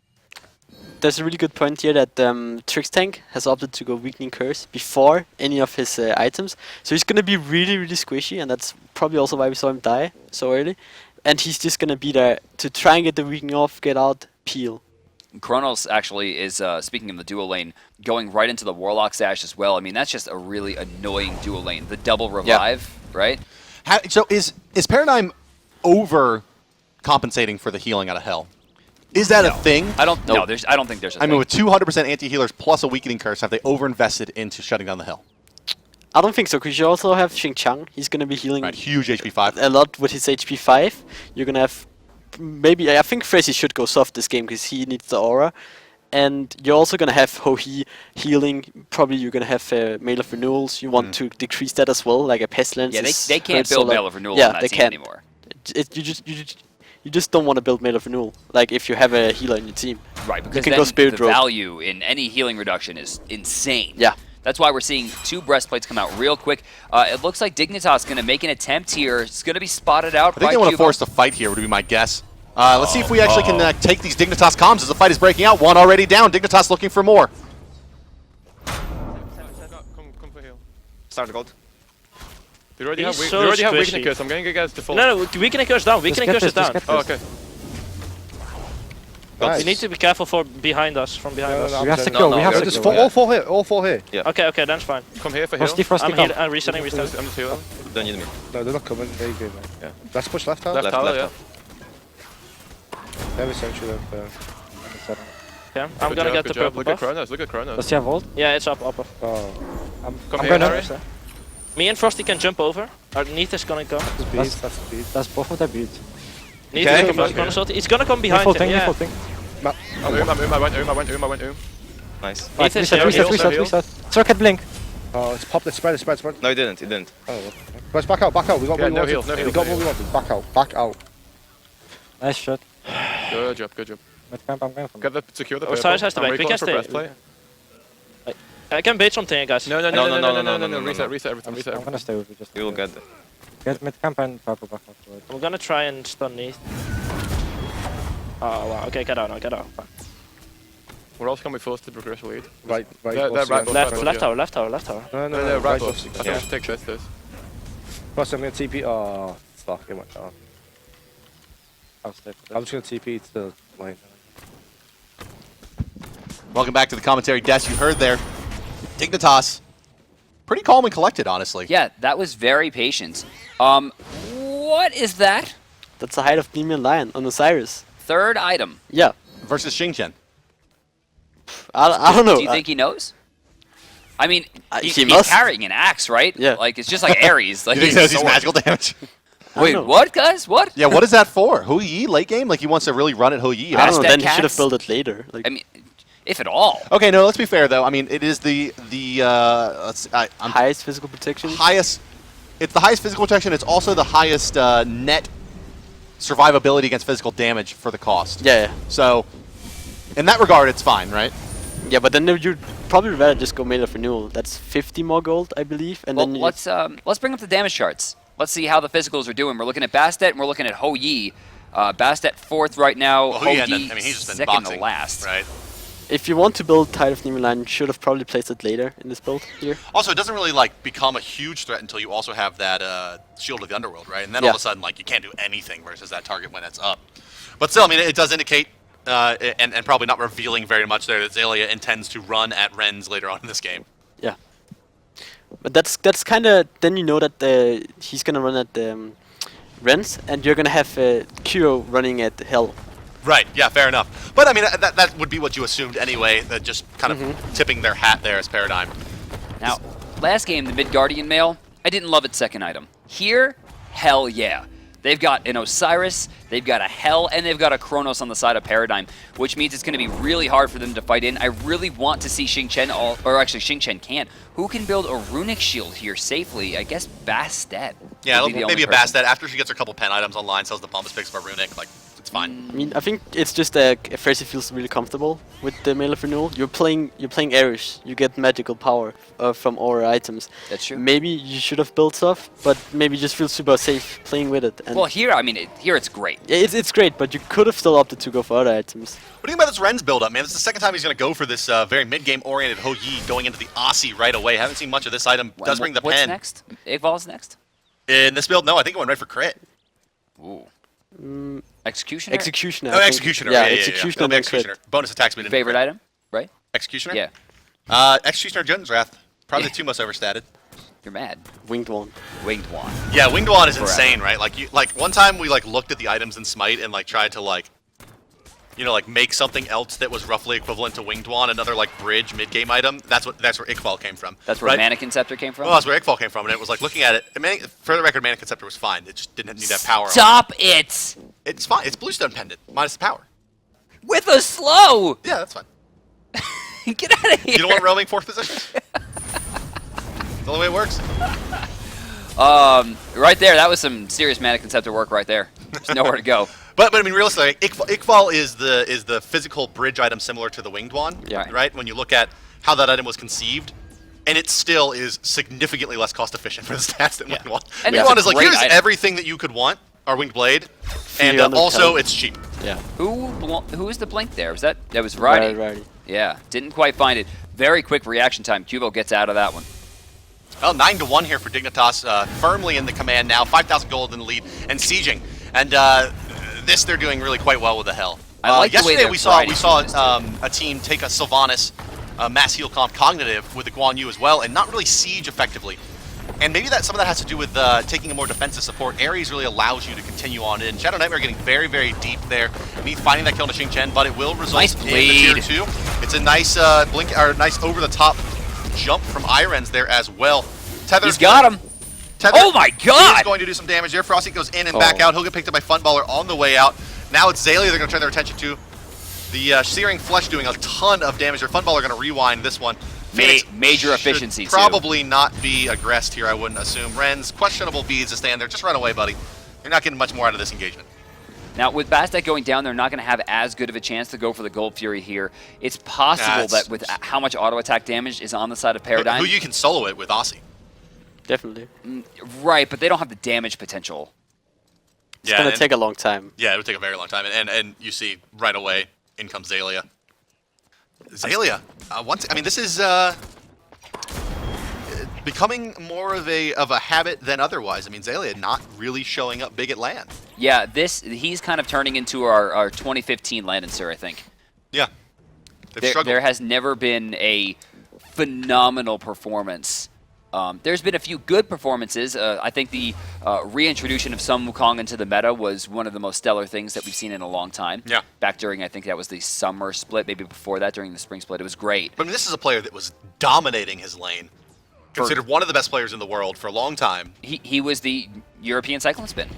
Speaker 3: There's a really good point here that Trixtank has opted to go Weakening Curse before any of his items. So he's going to be really, really squishy, and that's probably also why we saw him die so early. And he's just going to be there to try and get the Weakening off, get out, peel.
Speaker 2: Chronos actually is, speaking of the dual lane, going right into the Warlock Sash as well. I mean, that's just a really annoying dual lane. The double revive, right?
Speaker 1: So is Paradigm over compensating for the healing out of Hell? Is that a thing?
Speaker 2: I don't. No, I don't think there's a thing.
Speaker 1: I mean, with 200% anti-healers plus a Weakening Curse, have they over-invested into shutting down the Hill?
Speaker 3: I don't think so, because you also have Xing, he's going to be healing
Speaker 1: huge HP 5.
Speaker 3: A lot with his HP 5. You're going to have maybe, I think Frezzy should go soft this game because he needs the aura. And you're also going to have Ho-He healing. Probably you're going to have Mail of Renewals. You want to decrease that as well, like a Pestilence.
Speaker 2: Yeah, they can't build Mail of Renewal on that team anymore.
Speaker 3: You just don't want to build Mail of Renewal, like if you have a healer in your team.
Speaker 2: Right, because
Speaker 3: you can
Speaker 2: then
Speaker 3: go Spirit
Speaker 2: the
Speaker 3: Rogue.
Speaker 2: value in any healing reduction is insane.
Speaker 3: Yeah.
Speaker 2: That's why we're seeing 2 breastplates come out real quick. It looks like Dignitas is going to make an attempt here. It's going to be spotted out by
Speaker 1: I think they want to force the fight here, would be my guess. Let's see if we actually can take these Dignitas comms as the fight is breaking out. 1 already down. Dignitas looking for more.
Speaker 4: Come for heal.
Speaker 5: Start the gold.
Speaker 4: They already
Speaker 6: He's
Speaker 4: have
Speaker 6: so
Speaker 4: Weakening
Speaker 6: squishy.
Speaker 4: Curse. I'm going to get default.
Speaker 6: No, Weakening Curse down. Weakening Curse is down.
Speaker 4: Oh, okay.
Speaker 6: But you need to be careful from behind us. We
Speaker 5: have to kill. We have to kill.
Speaker 7: All four here. All 4 here.
Speaker 5: Yeah.
Speaker 6: Okay, that's fine.
Speaker 4: Come here for heal.
Speaker 6: I'm resetting.
Speaker 4: I'm just healing.
Speaker 5: Don't need me.
Speaker 7: No, they're not coming. There you go, man.
Speaker 5: Yeah.
Speaker 7: Let's push left tower.
Speaker 4: Left tower, yeah.
Speaker 7: Very central of.
Speaker 6: Yeah, I'm gonna get the purple
Speaker 4: Look
Speaker 6: buff.
Speaker 4: at Chronos. Look at Chronos.
Speaker 8: Does he have ult?
Speaker 6: Yeah, it's up.
Speaker 7: Oh.
Speaker 4: Come
Speaker 7: I'm
Speaker 4: here,
Speaker 7: gonna.
Speaker 4: Harry.
Speaker 6: Me and Frosty can jump over. Our Neith is gonna go.
Speaker 7: That's beat. That's beat.
Speaker 5: That's both of their beat.
Speaker 6: Neith
Speaker 5: Okay.
Speaker 6: is gonna go. Chronos ulti. He's gonna come behind him. Yeah.
Speaker 5: Defaulting.
Speaker 4: I went.
Speaker 5: Nice.
Speaker 4: Nice.
Speaker 6: Neith is
Speaker 5: Reset.
Speaker 6: here.
Speaker 5: Circuit blink.
Speaker 7: Oh, it's popped. It's spread.
Speaker 4: No, he didn't.
Speaker 7: Oh, okay. Guys, back out. We got
Speaker 4: Yeah,
Speaker 7: what we
Speaker 4: no
Speaker 7: wanted.
Speaker 4: heals, no
Speaker 7: We
Speaker 4: heals,
Speaker 7: got
Speaker 4: no
Speaker 7: what we wanted. Back out.
Speaker 5: Nice shot.
Speaker 4: Good job.
Speaker 5: Mid camp, I'm going for
Speaker 4: Get the secure the
Speaker 6: Osiris
Speaker 4: purple.
Speaker 6: has to
Speaker 4: I'm
Speaker 6: back. We
Speaker 4: recalling
Speaker 6: can
Speaker 4: for
Speaker 6: stay.
Speaker 4: press play.
Speaker 6: I can bait something, guys.
Speaker 4: No. Reset everything.
Speaker 5: I'm gonna stay with you. Just
Speaker 8: You will get there.
Speaker 5: get mid camp and purple back afterwards.
Speaker 6: I'm gonna try and stun Neith. Oh wow. Okay, get out now. Get out. Fine.
Speaker 4: We're also gonna be forced to progress lead.
Speaker 7: Right.
Speaker 4: They're
Speaker 7: boss,
Speaker 4: right,
Speaker 7: yeah.
Speaker 6: Left tower.
Speaker 7: No,
Speaker 4: No, right.
Speaker 7: boss.
Speaker 4: I think we should take this.
Speaker 7: Boss, I'm gonna TP. Oh, fuck. It went down.
Speaker 5: I'll stay for
Speaker 7: I'm
Speaker 5: this.
Speaker 7: just gonna TP to the lane.
Speaker 1: Welcome back to the commentary desk. You heard there, Dignitas, pretty calm and collected, honestly.
Speaker 2: Yeah, that was very patient. What is that?
Speaker 3: That's the height of Demon Lion on Osiris.
Speaker 2: Third item.
Speaker 3: Yeah.
Speaker 1: Versus Xing.
Speaker 3: I don't know.
Speaker 2: Do you think he knows? I mean,
Speaker 3: he
Speaker 2: he's
Speaker 3: must.
Speaker 2: carrying an axe, right?
Speaker 3: Yeah.
Speaker 2: Like, it's just like Ares. Like,
Speaker 1: You think
Speaker 2: he's a
Speaker 1: those
Speaker 2: sword.
Speaker 1: magical damage?
Speaker 3: I
Speaker 2: Wait,
Speaker 3: don't know.
Speaker 2: what, guys? What?
Speaker 1: Yeah, what is that for? Hu Yi late game? Like he wants to really run at Hu Yi.
Speaker 3: I don't know.
Speaker 2: Bastet
Speaker 3: Then he should have
Speaker 2: cats?
Speaker 3: built it later. Like,
Speaker 2: I mean, if at all.
Speaker 1: Okay, no, let's be fair though. I mean, it is the I'm
Speaker 3: highest physical protection.
Speaker 1: highest. It's the highest physical protection. It's also the highest net survivability against physical damage for the cost.
Speaker 3: Yeah.
Speaker 1: So, in that regard, it's fine, right?
Speaker 3: Yeah, but then you'd probably rather just go Mail of Renewal. That's 50 more gold, I believe. And
Speaker 2: Well,
Speaker 3: then
Speaker 2: let's bring up the damage charts. Let's see how the physicals are doing. We're looking at Bastet and we're looking at Ho Yi. Bastet 4th right now.
Speaker 1: Well,
Speaker 2: Ho
Speaker 1: Hu Yi,
Speaker 2: Yi
Speaker 1: he's just been
Speaker 2: 2nd
Speaker 1: boxing,
Speaker 2: to last.
Speaker 1: right?
Speaker 3: if you want to build Tide of Demon Lion, you should have probably placed it later in this build here.
Speaker 1: Also, it doesn't really like become a huge threat until you also have that Shield of the Underworld, right? And then all of a sudden, like you can't do anything versus that target when it's up. But still, I mean, it does indicate, and probably not revealing very much there, that Xaliea intends to run at Rens later on in this game.
Speaker 3: Yeah, but that's kind of then you know that he's gonna run at Rens, and you're gonna have Kuro running at Hell.
Speaker 1: Right, yeah, fair enough. But I mean, that would be what you assumed anyway, that just kind of tipping their hat there as Paradigm.
Speaker 2: Now, last game, the Midgardian Mail, I didn't love its second item. Here, hell yeah. They've got an Osiris, they've got a Hell, and they've got a Chronos on the side of Paradigm, which means it's going to be really hard for them to fight in. I really want to see Xing Chen, or actually Xing Chen can. Who can build a Runic Shield here safely? I guess Bastet.
Speaker 1: Yeah,
Speaker 2: would be the
Speaker 1: maybe
Speaker 2: only
Speaker 1: a
Speaker 2: person.
Speaker 1: Bastet after she gets her couple pen items online, sells the Bombus Picks for Runic, like, it's fine.
Speaker 3: I mean, I think it's just Frezi feels really comfortable with the Mail of Renewal. You're playing Ares. You get magical power from aura items.
Speaker 2: That's true.
Speaker 3: Maybe you should have built stuff, but maybe you just feel super safe playing with it. And
Speaker 2: Well, here, I mean, here it's great.
Speaker 3: yeah, it's great, but you could have still opted to go for other items.
Speaker 1: What do you think about this Rens build-up, man? This is the second time he's going to go for this very mid-game oriented Ho Yi going into the Aussie right away. Haven't seen much of this item. Does bring the
Speaker 2: What's
Speaker 1: pen.
Speaker 2: next? Igval's next?
Speaker 1: In this build, no, I think it went right for crit.
Speaker 2: Ooh.
Speaker 3: Mm,
Speaker 2: Executioner?
Speaker 3: Executioner.
Speaker 1: Oh,
Speaker 3: I think.
Speaker 1: Executioner.
Speaker 3: Yeah,
Speaker 1: Yeah,
Speaker 3: Executioner.
Speaker 1: It'll be
Speaker 3: and crit.
Speaker 1: Executioner. Bonus attack speed. and
Speaker 2: Favorite
Speaker 1: crit.
Speaker 2: item, right?
Speaker 1: Executioner?
Speaker 2: Yeah.
Speaker 1: Executioner Jones Wrath. Probably
Speaker 2: Yeah.
Speaker 1: the two most overstated.
Speaker 2: You're mad.
Speaker 3: Winged one.
Speaker 2: Winged Wand.
Speaker 1: Yeah, Winged Wand is
Speaker 2: Forever.
Speaker 1: insane, right? Like one time we like looked at the items in Smite and like tried to like, you know, like make something else that was roughly equivalent to Winged Wand, another like bridge mid-game item. That's where Iqbal came from.
Speaker 2: That's where
Speaker 1: right?
Speaker 2: Mannequin Scepter came from?
Speaker 1: Well, that's where Iqbal came from, and it was like looking at it. I mean, for the record, Mannequin Scepter was fine. It just didn't need that power.
Speaker 2: Stop it!
Speaker 1: It's fine. It's Bluestone Pendant minus the power.
Speaker 2: With a slow!
Speaker 1: Yeah, that's fine.
Speaker 2: Get out of here!
Speaker 1: You don't want roaming fourth position? That's the only way it works.
Speaker 2: Right there, that was some serious Mannequin Scepter work right there. There's nowhere to go.
Speaker 1: But I mean, realistically, Iqbal is the physical bridge item similar to the Winged Wand,
Speaker 2: Yeah.
Speaker 1: right? When you look at how that item was conceived, and it still is significantly less cost efficient for the stats than Winged Wand.
Speaker 2: And
Speaker 1: Winged
Speaker 2: it's
Speaker 1: Wand
Speaker 2: a
Speaker 1: is like,
Speaker 2: great
Speaker 1: here's
Speaker 2: item.
Speaker 1: everything that you could want, our Winged Blade, and
Speaker 3: 300
Speaker 1: also
Speaker 3: talent.
Speaker 1: it's cheap.
Speaker 3: Yeah.
Speaker 2: Who was the blink there? Was that was Variety?
Speaker 3: Variety.
Speaker 2: Yeah, didn't quite find it. Very quick reaction time. Qvo gets out of that one.
Speaker 1: Well, 9-1 here for Dignitas, firmly in the command now, 5,000 gold in the lead, and sieging. And this they're doing really quite well with the Hell.
Speaker 2: I like the way
Speaker 1: yesterday
Speaker 2: their
Speaker 1: we saw
Speaker 2: variety doing this,
Speaker 1: a team take a Sylvanas mass heal comp cognitive with the Guan Yu as well, and not really siege effectively. And maybe some of that has to do with taking a more defensive support. Ares really allows you to continue on in. ShadowNightmare getting very, very deep there. Neith finding that kill to Xing Chen, but it will result
Speaker 2: Nice
Speaker 1: in the tier
Speaker 2: bleed.
Speaker 1: 2. It's a nice blink or nice over the top jump from iRens there as well. Tether's
Speaker 2: He's got him.
Speaker 1: Tether
Speaker 2: Oh my God!
Speaker 1: is going to do some damage there. Frosty goes in and back out. He'll get picked up by Funballer on the way out. Now it's Xaliea they're going to turn their attention to. The Searing Flesh doing a ton of damage there. Funballer going to rewind this one.
Speaker 2: Major
Speaker 1: should
Speaker 2: efficiency, too.
Speaker 1: probably not be aggressed here, I wouldn't assume. Ren's questionable beads to stand there. Just run away, buddy. You're not getting much more out of this engagement.
Speaker 2: Now, with Bastet going down, they're not going to have as good of a chance to go for the Gold Fury here. It's possible that with how much auto attack damage is on the side of Paradigm.
Speaker 1: Who you can solo it with Aussie.
Speaker 3: Definitely.
Speaker 2: Right, but they don't have the damage potential.
Speaker 3: It's going to take a long time.
Speaker 1: Yeah, it would take a very long time. And you see right away, in comes Xaliea. Xaliea, this is becoming more of a habit than otherwise. I mean, Xaliea not really showing up big at LAN.
Speaker 2: Yeah, he's kind of turning into our 2015 Landancer, I think.
Speaker 1: Yeah. They've struggled.
Speaker 2: There has never been a phenomenal performance. There's been a few good performances. I think the reintroduction of Sun Wukong into the meta was one of the most stellar things that we've seen in a long time.
Speaker 1: Yeah.
Speaker 2: Back during, I think that was the summer split, maybe before that, during the spring split. It was great.
Speaker 1: But I mean, this is a player that was dominating his lane. Considered one of the best players in the world for a long time.
Speaker 2: He was the European Cyclone Spin.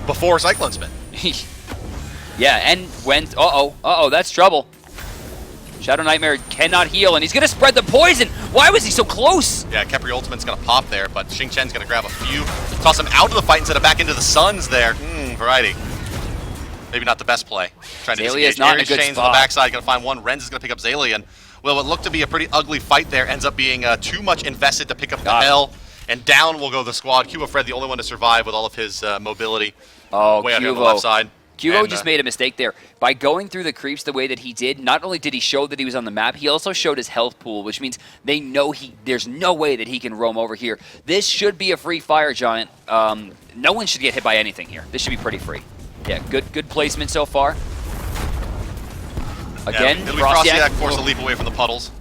Speaker 1: Before Cyclone Spin.
Speaker 2: Yeah, and went, that's trouble. ShadowNightmare cannot heal, and he's going to spread the poison. Why was he so close?
Speaker 1: Yeah, Khepri ultimate's going to pop there, but Xing Chen's going to grab a few. Toss him out of the fight instead of back into the Suns there. Variety. Maybe not the best play. Trying to
Speaker 2: Xaliea is not in a good
Speaker 1: Chains
Speaker 2: spot.
Speaker 1: on the backside, going to find one. Renz is going to pick up Xaliea, and well, what looked to be a pretty ugly fight there ends up being too much invested to pick up the hell. And down will go the squad. Qvofred, the only one to survive with all of his mobility.
Speaker 2: Oh,
Speaker 1: way out here on the left side.
Speaker 2: Qvo just made a mistake there. By going through the creeps the way that he did, not only did he show that he was on the map, he also showed his health pool, which means they know there's no way that he can roam over here. This should be a free fire giant. No one should get hit by anything here. This should be pretty free. Yeah, good placement so far. Again,
Speaker 1: it'll be FrostiaK forced to leap away from the puddles.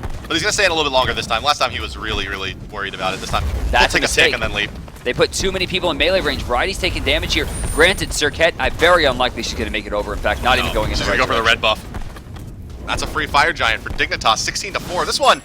Speaker 1: But he's going to stay in a little bit longer this time. Last time he was really, really worried about it. This time
Speaker 2: That's
Speaker 1: he'll take a tick and then leap.
Speaker 2: They put too many people in melee range. Variety's taking damage here. Granted, Serqet, very unlikely she's going to make it over. In fact, not even going in the right
Speaker 1: direction. Go for the
Speaker 2: direction.
Speaker 1: red buff. That's a free fire giant for Dignitas, 16-4. This one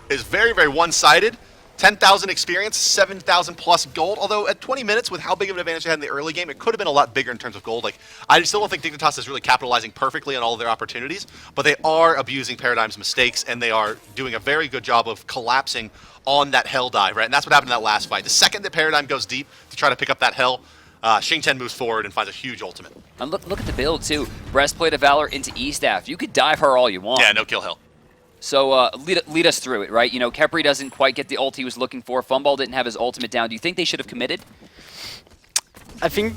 Speaker 1: is very, very one-sided. 10,000 experience, 7,000 plus gold. Although at 20 minutes, with how big of an advantage they had in the early game, it could have been a lot bigger in terms of gold. Like, I still don't think Dignitas is really capitalizing perfectly on all of their opportunities, but they are abusing Paradigm's mistakes, and they are doing a very good job of collapsing on that hell dive, right? And that's what happened in that last fight. The second that Paradigm goes deep to try to pick up that hell, Xing Chen moves forward and finds a huge ultimate.
Speaker 2: And look at the build, too. Breastplate of Valor into E-Staff. You could dive her all you want.
Speaker 1: Yeah, no kill hell.
Speaker 2: So lead us through it, right? You know, Khepri doesn't quite get the ult he was looking for. Funball didn't have his ultimate down. Do you think they should have committed?
Speaker 3: I think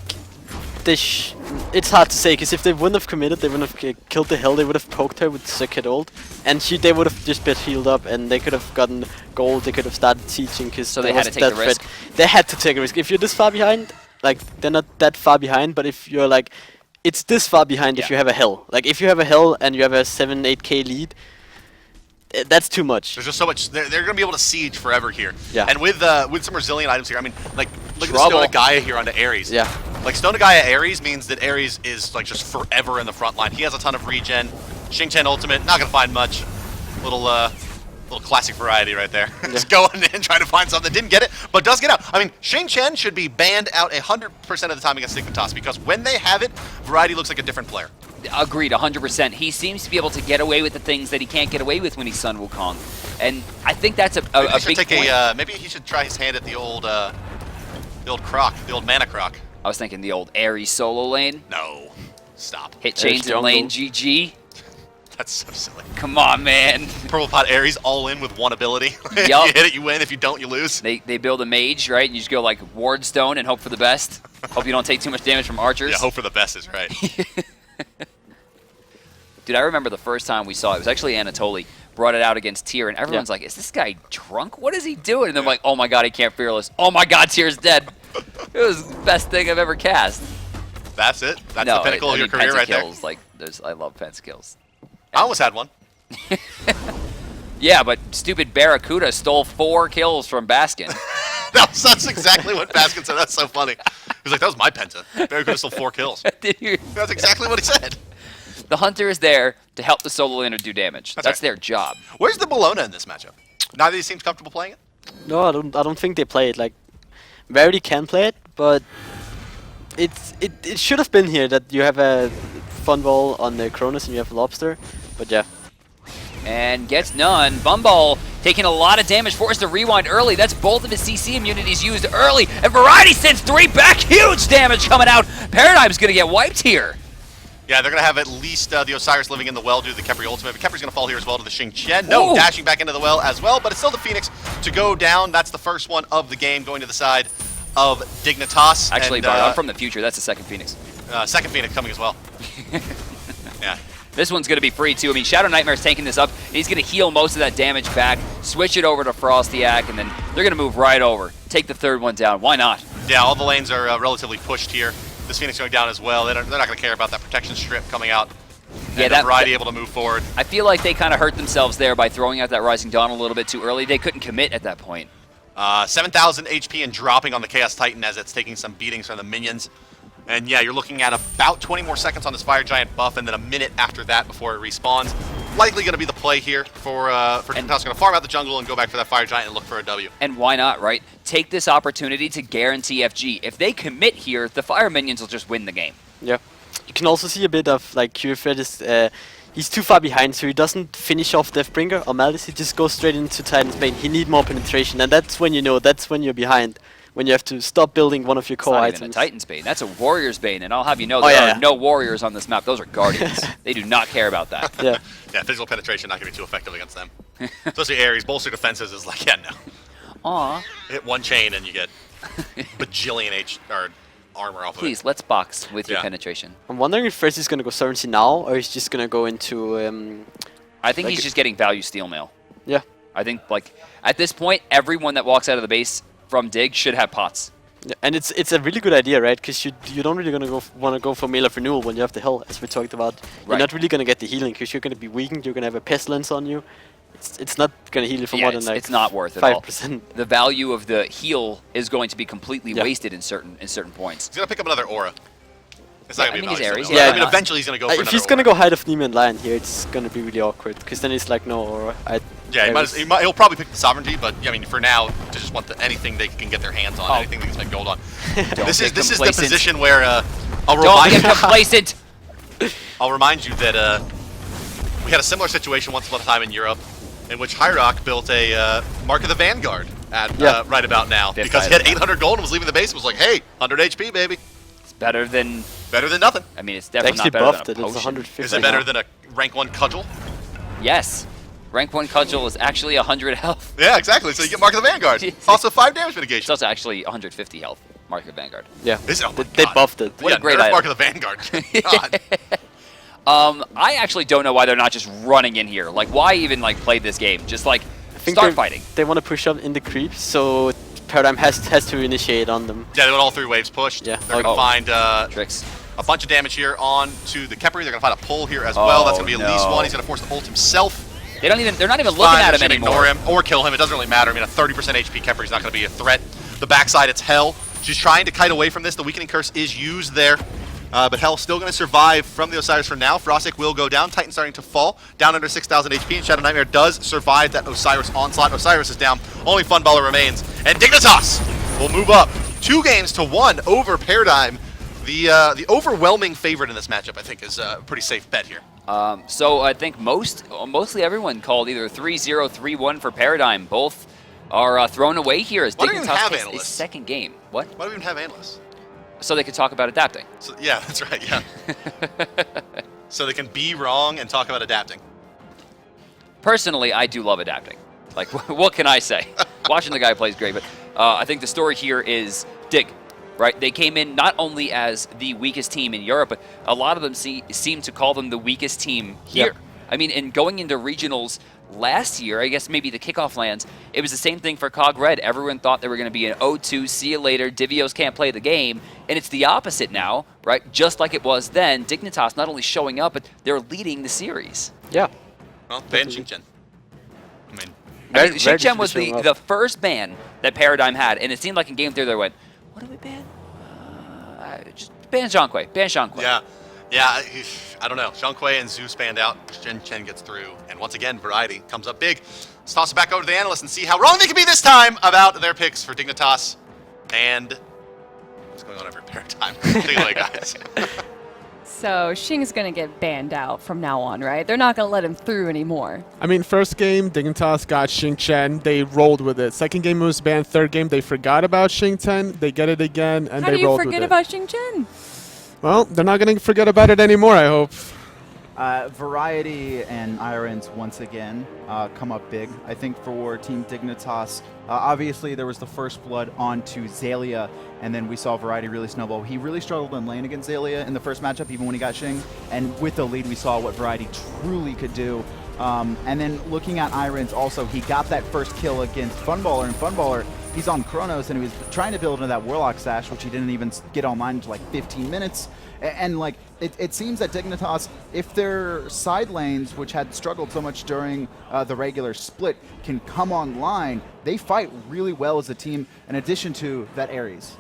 Speaker 3: it's hard to say, because if they wouldn't have committed, they wouldn't have killed the hell. They would have poked her with Serqet ult, and they would have just been healed up, and they could have gotten gold. They could have started teaching, because
Speaker 2: so they had to take the risk.
Speaker 3: They had to take a risk. If you're this far behind, like, they're not that far behind, but if you're like, it's this far behind if you have a hell. Like, if you have a hell and you have a 7-8k lead, that's too much.
Speaker 1: There's just so much. They're going to be able to siege forever here.
Speaker 3: Yeah.
Speaker 1: And with some resilient items here, I mean, like, look at the Stone of Gaia here onto Ares.
Speaker 3: Yeah.
Speaker 1: Like, Stone of Gaia Ares means that Ares is, like, just forever in the front line. He has a ton of regen. Xing Chen ultimate, not going to find much. Little classic variety right there. Just going in, trying to find something. Didn't get it, but does get out. I mean, Xing Chen should be banned out 100% of the time against Dignitas, because when they have it, Variety looks like a different player.
Speaker 2: Agreed, 100%. He seems to be able to get away with the things that he can't get away with when he's Sun Wukong. And I think that's a big point.
Speaker 1: Maybe he should try his hand at the old croc, the old mana croc.
Speaker 2: I was thinking the old Ares solo lane.
Speaker 1: No. Stop.
Speaker 2: Hit chains in lane, GG.
Speaker 1: That's so silly.
Speaker 2: Come on, man.
Speaker 1: Purple Pot Ares all in with one ability. If
Speaker 2: Yup.
Speaker 1: you hit it, you win. If you don't, you lose.
Speaker 2: They build a mage, right? And you just go like Ward Stone and hope for the best. Hope you don't take too much damage from archers.
Speaker 1: Yeah, hope for the best is right.
Speaker 2: Dude, I remember the first time we saw it. It was actually Anatoly brought it out against Tier, and everyone's like, is this guy drunk? What is he doing? And they're like, oh my god, he can't fearless. Oh my god, Tier's dead. It was the best thing I've ever cast.
Speaker 1: That's it? That's the pinnacle of your career right there?
Speaker 2: Like, I love pentakills.
Speaker 1: I almost had one.
Speaker 2: Yeah, but stupid Barracuda stole 4 kills from Baskin.
Speaker 1: That's exactly what Baskin said. That's so funny. He was like, that was my penta. Barracuda stole 4 kills. That's exactly what he said.
Speaker 2: The Hunter is there to help the solo laner do damage. That's
Speaker 1: right.
Speaker 2: their job.
Speaker 1: Where's the Bologna in this matchup? Neither of these teams comfortable playing it?
Speaker 3: No, I don't think they play it. Like, Verity can play it, but it should have been here that you have a Funball on the Chronos and you have LAwbster. But yeah.
Speaker 2: And gets none. Funballer taking a lot of damage, forced to rewind early. That's both of his CC immunities used early. And Variety sends 3 back. Huge damage coming out. Paradigm's going to get wiped here.
Speaker 1: Yeah, they're going to have at least the Osiris living in the well due to the Khepri ultimate. But Khepri's going to fall here as well to the Xing. No,
Speaker 2: Ooh.
Speaker 1: dashing back into the well as well. But it's still the Phoenix to go down. That's the first one of the game going to the side of Dignitas.
Speaker 2: Actually,
Speaker 1: and,
Speaker 2: Bart, I'm from the future. That's the second Phoenix.
Speaker 1: second Phoenix coming as well. Yeah.
Speaker 2: This one's going to be free, too. I mean, ShadowNightmare's taking this up. He's going to heal most of that damage back, switch it over to FrostiaK, and then they're going to move right over. Take the third one down. Why not?
Speaker 1: Yeah, all the lanes are relatively pushed here. This Phoenix going down as well. They're not going to care about that protection strip coming out.
Speaker 2: Yeah,
Speaker 1: and Variety able to move forward.
Speaker 2: I feel like they kind of hurt themselves there by throwing out that Rising Dawn a little bit too early. They couldn't commit at that point.
Speaker 1: 7,000 HP and dropping on the Chaos Titan as it's taking some beatings from the minions. And yeah, you're looking at about 20 more seconds on this Fire Giant buff, and then a minute after that before it respawns. Likely going to be the play here for Dignitas. Going to farm out the jungle and go back for that Fire Giant and look for a W.
Speaker 2: And why not, right? Take this opportunity to guarantee FG. If they commit here, the Fire Minions will just win the game.
Speaker 3: Yeah. You can also see a bit of like Qvofred is he's too far behind, so he doesn't finish off Deathbringer or Malice. He just goes straight into Titan's main. He needs more penetration, and that's when you know that's when you're behind. When you have to stop building one of your core
Speaker 2: It's not
Speaker 3: items.
Speaker 2: even a Titan's Bane. That's a Warrior's Bane, and I'll have you know
Speaker 3: Oh,
Speaker 2: there
Speaker 3: yeah.
Speaker 2: are no Warriors on this map. Those are Guardians. They do not care about that.
Speaker 3: Yeah.
Speaker 1: Yeah, physical penetration not going to be too effective against them. Especially Ares. Bolster defenses is like, yeah, no.
Speaker 2: Aw.
Speaker 1: Hit one chain and you get bajillion armor off
Speaker 2: Please,
Speaker 1: of it.
Speaker 2: let's box with your
Speaker 1: Yeah.
Speaker 2: penetration.
Speaker 3: I'm wondering if Frizz is gonna go 70 now, or he's just gonna go into
Speaker 2: I think
Speaker 3: Like
Speaker 2: he's just getting value steal mail.
Speaker 3: yeah.
Speaker 2: I think, like, at this point, everyone that walks out of the base from Dig should have pots.
Speaker 3: Yeah, and it's a really good idea, right? Because you don't really want to go for Mail of Renewal when you have the Hell, as we talked about. You're
Speaker 2: Right.
Speaker 3: not really gonna get the healing because you're gonna be weakened. You're gonna have a Pestilence on you. It's not gonna heal you for
Speaker 2: Yeah,
Speaker 3: more than like
Speaker 2: it's not worth it at all.
Speaker 3: 5%.
Speaker 2: The value of the heal is going to be completely
Speaker 3: Yeah.
Speaker 2: wasted in certain points.
Speaker 1: He's going to pick up another aura. It's not
Speaker 2: Yeah,
Speaker 1: going to be
Speaker 2: I mean, he's
Speaker 1: value
Speaker 2: Ares,
Speaker 1: steal.
Speaker 2: yeah,
Speaker 1: I mean,
Speaker 2: not-
Speaker 1: eventually he's going to go for
Speaker 3: If
Speaker 1: another
Speaker 3: he's gonna
Speaker 1: aura.
Speaker 3: go Height of Nemean Lion here, it's gonna be really awkward. Because then it's like no aura.
Speaker 1: Yeah, he'll probably pick the Sovereignty, but I mean, for now, to just want anything they can get their hands on,
Speaker 2: Oh.
Speaker 1: anything they can spend gold on.
Speaker 2: Don't
Speaker 1: This
Speaker 2: get
Speaker 1: is the
Speaker 2: complacent.
Speaker 1: position where I'll
Speaker 2: Don't
Speaker 1: remind
Speaker 2: get complacent!
Speaker 1: I'll remind you that we had a similar situation once upon a time in Europe, in which hi-rez built a Mark of the Vanguard at right about now
Speaker 2: Fifth
Speaker 1: because he had
Speaker 2: item.
Speaker 1: 800 gold and was leaving the base and was like, "Hey, 100 HP, baby,
Speaker 2: It's better than...
Speaker 1: better than nothing."
Speaker 2: I mean, it's
Speaker 3: They
Speaker 2: definitely
Speaker 3: actually
Speaker 2: not better
Speaker 3: buffed
Speaker 2: than
Speaker 3: it.
Speaker 2: a
Speaker 3: It's
Speaker 2: potion.
Speaker 3: 150.
Speaker 1: Is it better than a rank 1 cudgel?
Speaker 2: Yes. Rank 1 Cudgel is actually 100 health.
Speaker 1: Yeah, exactly. So you get Mark of the Vanguard. Also 5 damage
Speaker 2: It's
Speaker 1: mitigation.
Speaker 2: also actually 150 health. Mark of Vanguard.
Speaker 3: Yeah.
Speaker 1: Oh my
Speaker 3: They
Speaker 1: God.
Speaker 3: buffed it.
Speaker 2: What a
Speaker 1: Yeah,
Speaker 2: great
Speaker 1: nerf
Speaker 2: item.
Speaker 1: Mark of the Vanguard. God.
Speaker 2: I actually don't know why they're not just running in here. Like, why even like play this game? Just like
Speaker 3: I think
Speaker 2: start
Speaker 3: they-
Speaker 2: fighting.
Speaker 3: They want to push up in the creep, so Paradigm has to initiate on them.
Speaker 1: Yeah, they want all 3 waves pushed.
Speaker 3: Yeah.
Speaker 1: They're going to find
Speaker 2: Tricks.
Speaker 1: a bunch of damage here on to the Khepri. They're going to find a pull here as well. That's going to be at least
Speaker 2: no.
Speaker 1: 1. He's going to force the ult himself.
Speaker 2: They're not even looking
Speaker 1: Fine,
Speaker 2: at
Speaker 1: they
Speaker 2: him
Speaker 1: should
Speaker 2: anymore.
Speaker 1: ignore him or kill him. It doesn't really matter. I mean, a 30% HP Khepri is not going to be a threat. The backside, it's Hell. She's trying to kite away from this. The Weakening Curse is used there. But Hell still going to survive from the Osiris for now. FrostiaK will go down. Titan starting to fall. Down under 6,000 HP. And ShadowNightmare does survive that Osiris onslaught. Osiris is down. Only Funballer remains. And Dignitas will move up 2 games to 1 over Paradigm. The overwhelming favorite in this matchup, I think, is a pretty safe bet here.
Speaker 2: So I think mostly everyone called either 3-0, 3-1 for Paradigm. Both are thrown away here as
Speaker 1: Why don't you even
Speaker 2: Dignitas
Speaker 1: have
Speaker 2: takes his
Speaker 1: analysts?
Speaker 2: second game. What?
Speaker 1: Why do we even have analysts?
Speaker 2: So they could talk about adapting.
Speaker 1: So, yeah, that's right, yeah. So they can be wrong and talk about adapting.
Speaker 2: Personally, I do love adapting. Like, what can I say? Watching the guy play is great, but I think the story here is Dig, right? They came in not only as the weakest team in Europe, but a lot of them seem to call them the weakest team here.
Speaker 3: Yep.
Speaker 2: I mean, in going into regionals last year, I guess maybe the kickoff lands, it was the same thing for Qvofred. Everyone thought they were going to be an 0-2, see you later, Divios can't play the game, and it's the opposite now, right? Just like it was then, Dignitas not only showing up, but they're leading the series.
Speaker 3: Yeah.
Speaker 1: Well, ban Xingchen. I mean,
Speaker 2: I mean,
Speaker 3: Very
Speaker 2: Xingchen was
Speaker 3: showing up.
Speaker 2: the first ban that Paradigm had, and it seemed like in Game 3 they went, what do we ban? Just ban Zhonghui, ban Zhonghui.
Speaker 1: yeah. Yeah, I don't know. Xiangquei and Zhu spanned out. Xingchen gets through. And once again, Variety comes up big. Let's toss it back over to the analysts and see how wrong they can be this time about their picks for Dignitas and what's going on every paradigm. Take it away, guys.
Speaker 8: So Xing's going to get banned out from now on, right? They're not going to let him through anymore.
Speaker 9: I mean, first game, Dignitas got Xing Chen. They rolled with it. Second game was banned. Third game, they forgot about Xing Chen. They get it again, and
Speaker 8: How
Speaker 9: they
Speaker 8: do you
Speaker 9: rolled with
Speaker 8: forget
Speaker 9: it.
Speaker 8: about Xing Chen?
Speaker 9: Well, they're not going to forget about it anymore, I hope.
Speaker 10: Variety and iRens once again come up big, I think, for Team Dignitas. Obviously, there was the first blood onto Xaliea, and then we saw Variety really snowball. He really struggled in lane against Xaliea in the first matchup, even when he got Xing. And with the lead, we saw what Variety truly could do. And then looking at iRens also, he got that first kill against Funballer, and Funballer, he's on Chronos, and he was trying to build into that Warlock Sash, which he didn't even get online until like 15 minutes. And like, it seems that Dignitas, if their side lanes, which had struggled so much during the regular split, can come online, they fight really well as a team, in addition to that Ares.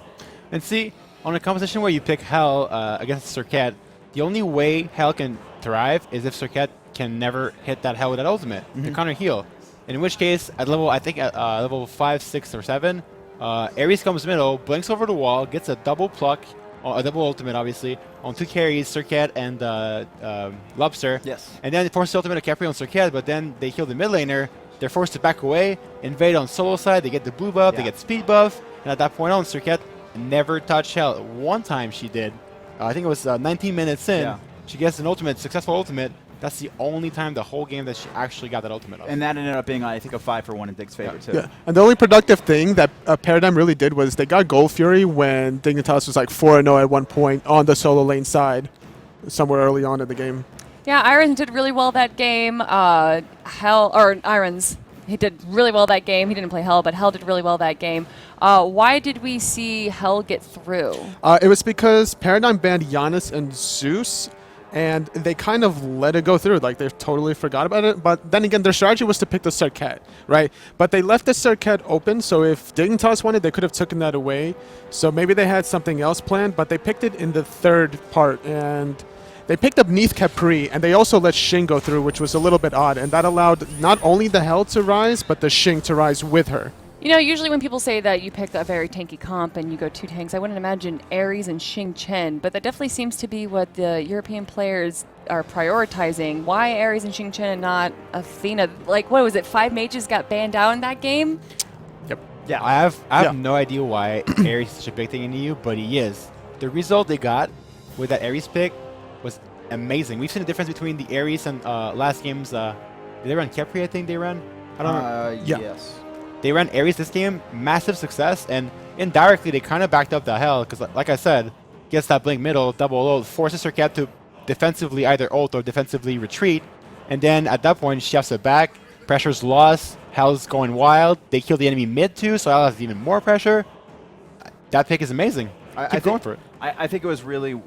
Speaker 11: And see, on a composition where you pick Hell against Serqet, the only way Hell can thrive is if Serqet can never hit that Hell with that ultimate to counter heal. In which case, at level, I think at level 5, 6, or 7, Ares comes middle, blinks over the wall, gets a double pluck, a double ultimate, obviously, on 2 carries, Serqet and LAwbster.
Speaker 10: Yes.
Speaker 11: And then it forces the ultimate to Khepri on Serqet, but then they kill the mid laner. They're forced to back away, invade on solo side, they get the blue buff, they get speed buff, and at that point on, Serqet never touched Hell. One time she did. I think it was 19 minutes in.
Speaker 10: Yeah.
Speaker 11: She gets an ultimate, successful ultimate. That's the only time the whole game that she actually got that ultimate off.
Speaker 10: And that ended up being, I think, a 5-for-1 in Dig's favor, too.
Speaker 9: Yeah, and the only productive thing that Paradigm really did was they got Gold Fury when Dignitas was like 4-0 at one point on the solo lane side, somewhere early on in the game.
Speaker 8: Yeah, iRens did really well that game. iRens, he did really well that game. He didn't play Hell, but Hell did really well that game. Why did we see Hell get through?
Speaker 9: It was because Paradigm banned Giannis and Zeus, and they kind of let it go through. Like, they totally forgot about it. But then again, their strategy was to pick the Serqet, right? But they left the Serqet open, so if Dignitas wanted, they could have taken that away. So maybe they had something else planned, but they picked it in the third part, and they picked up Neith Khepri, and they also let Xing go through, which was a little bit odd, and that allowed not only the Hell to rise, but the Xing to rise with her.
Speaker 8: You know, usually when people say that you pick a very tanky comp and you go 2 tanks, I wouldn't imagine Ares and Xing Chen, but that definitely seems to be what the European players are prioritizing. Why Ares and Xing Chen and not Athena? Like, what was it, 5 mages got banned out in that game?
Speaker 9: Yep.
Speaker 10: Yeah.
Speaker 11: I have no idea why Ares is such a big thing in EU, but he is. The result they got with that Ares pick was amazing. We've seen the difference between the Ares and last game's. Did they run Khepri? I think they ran. I don't know.
Speaker 9: Yeah.
Speaker 10: Yes.
Speaker 11: They ran Ares this game, massive success, and indirectly they kind of backed up the Hell because, like I said, gets that blink middle, double ult, forces Serqet to defensively either ult or defensively retreat, and then at that point she has to back, pressure's lost, Hell's going wild, they kill the enemy mid too, so Hell has even more pressure. That pick is amazing. Keep going for it.
Speaker 10: I think it was really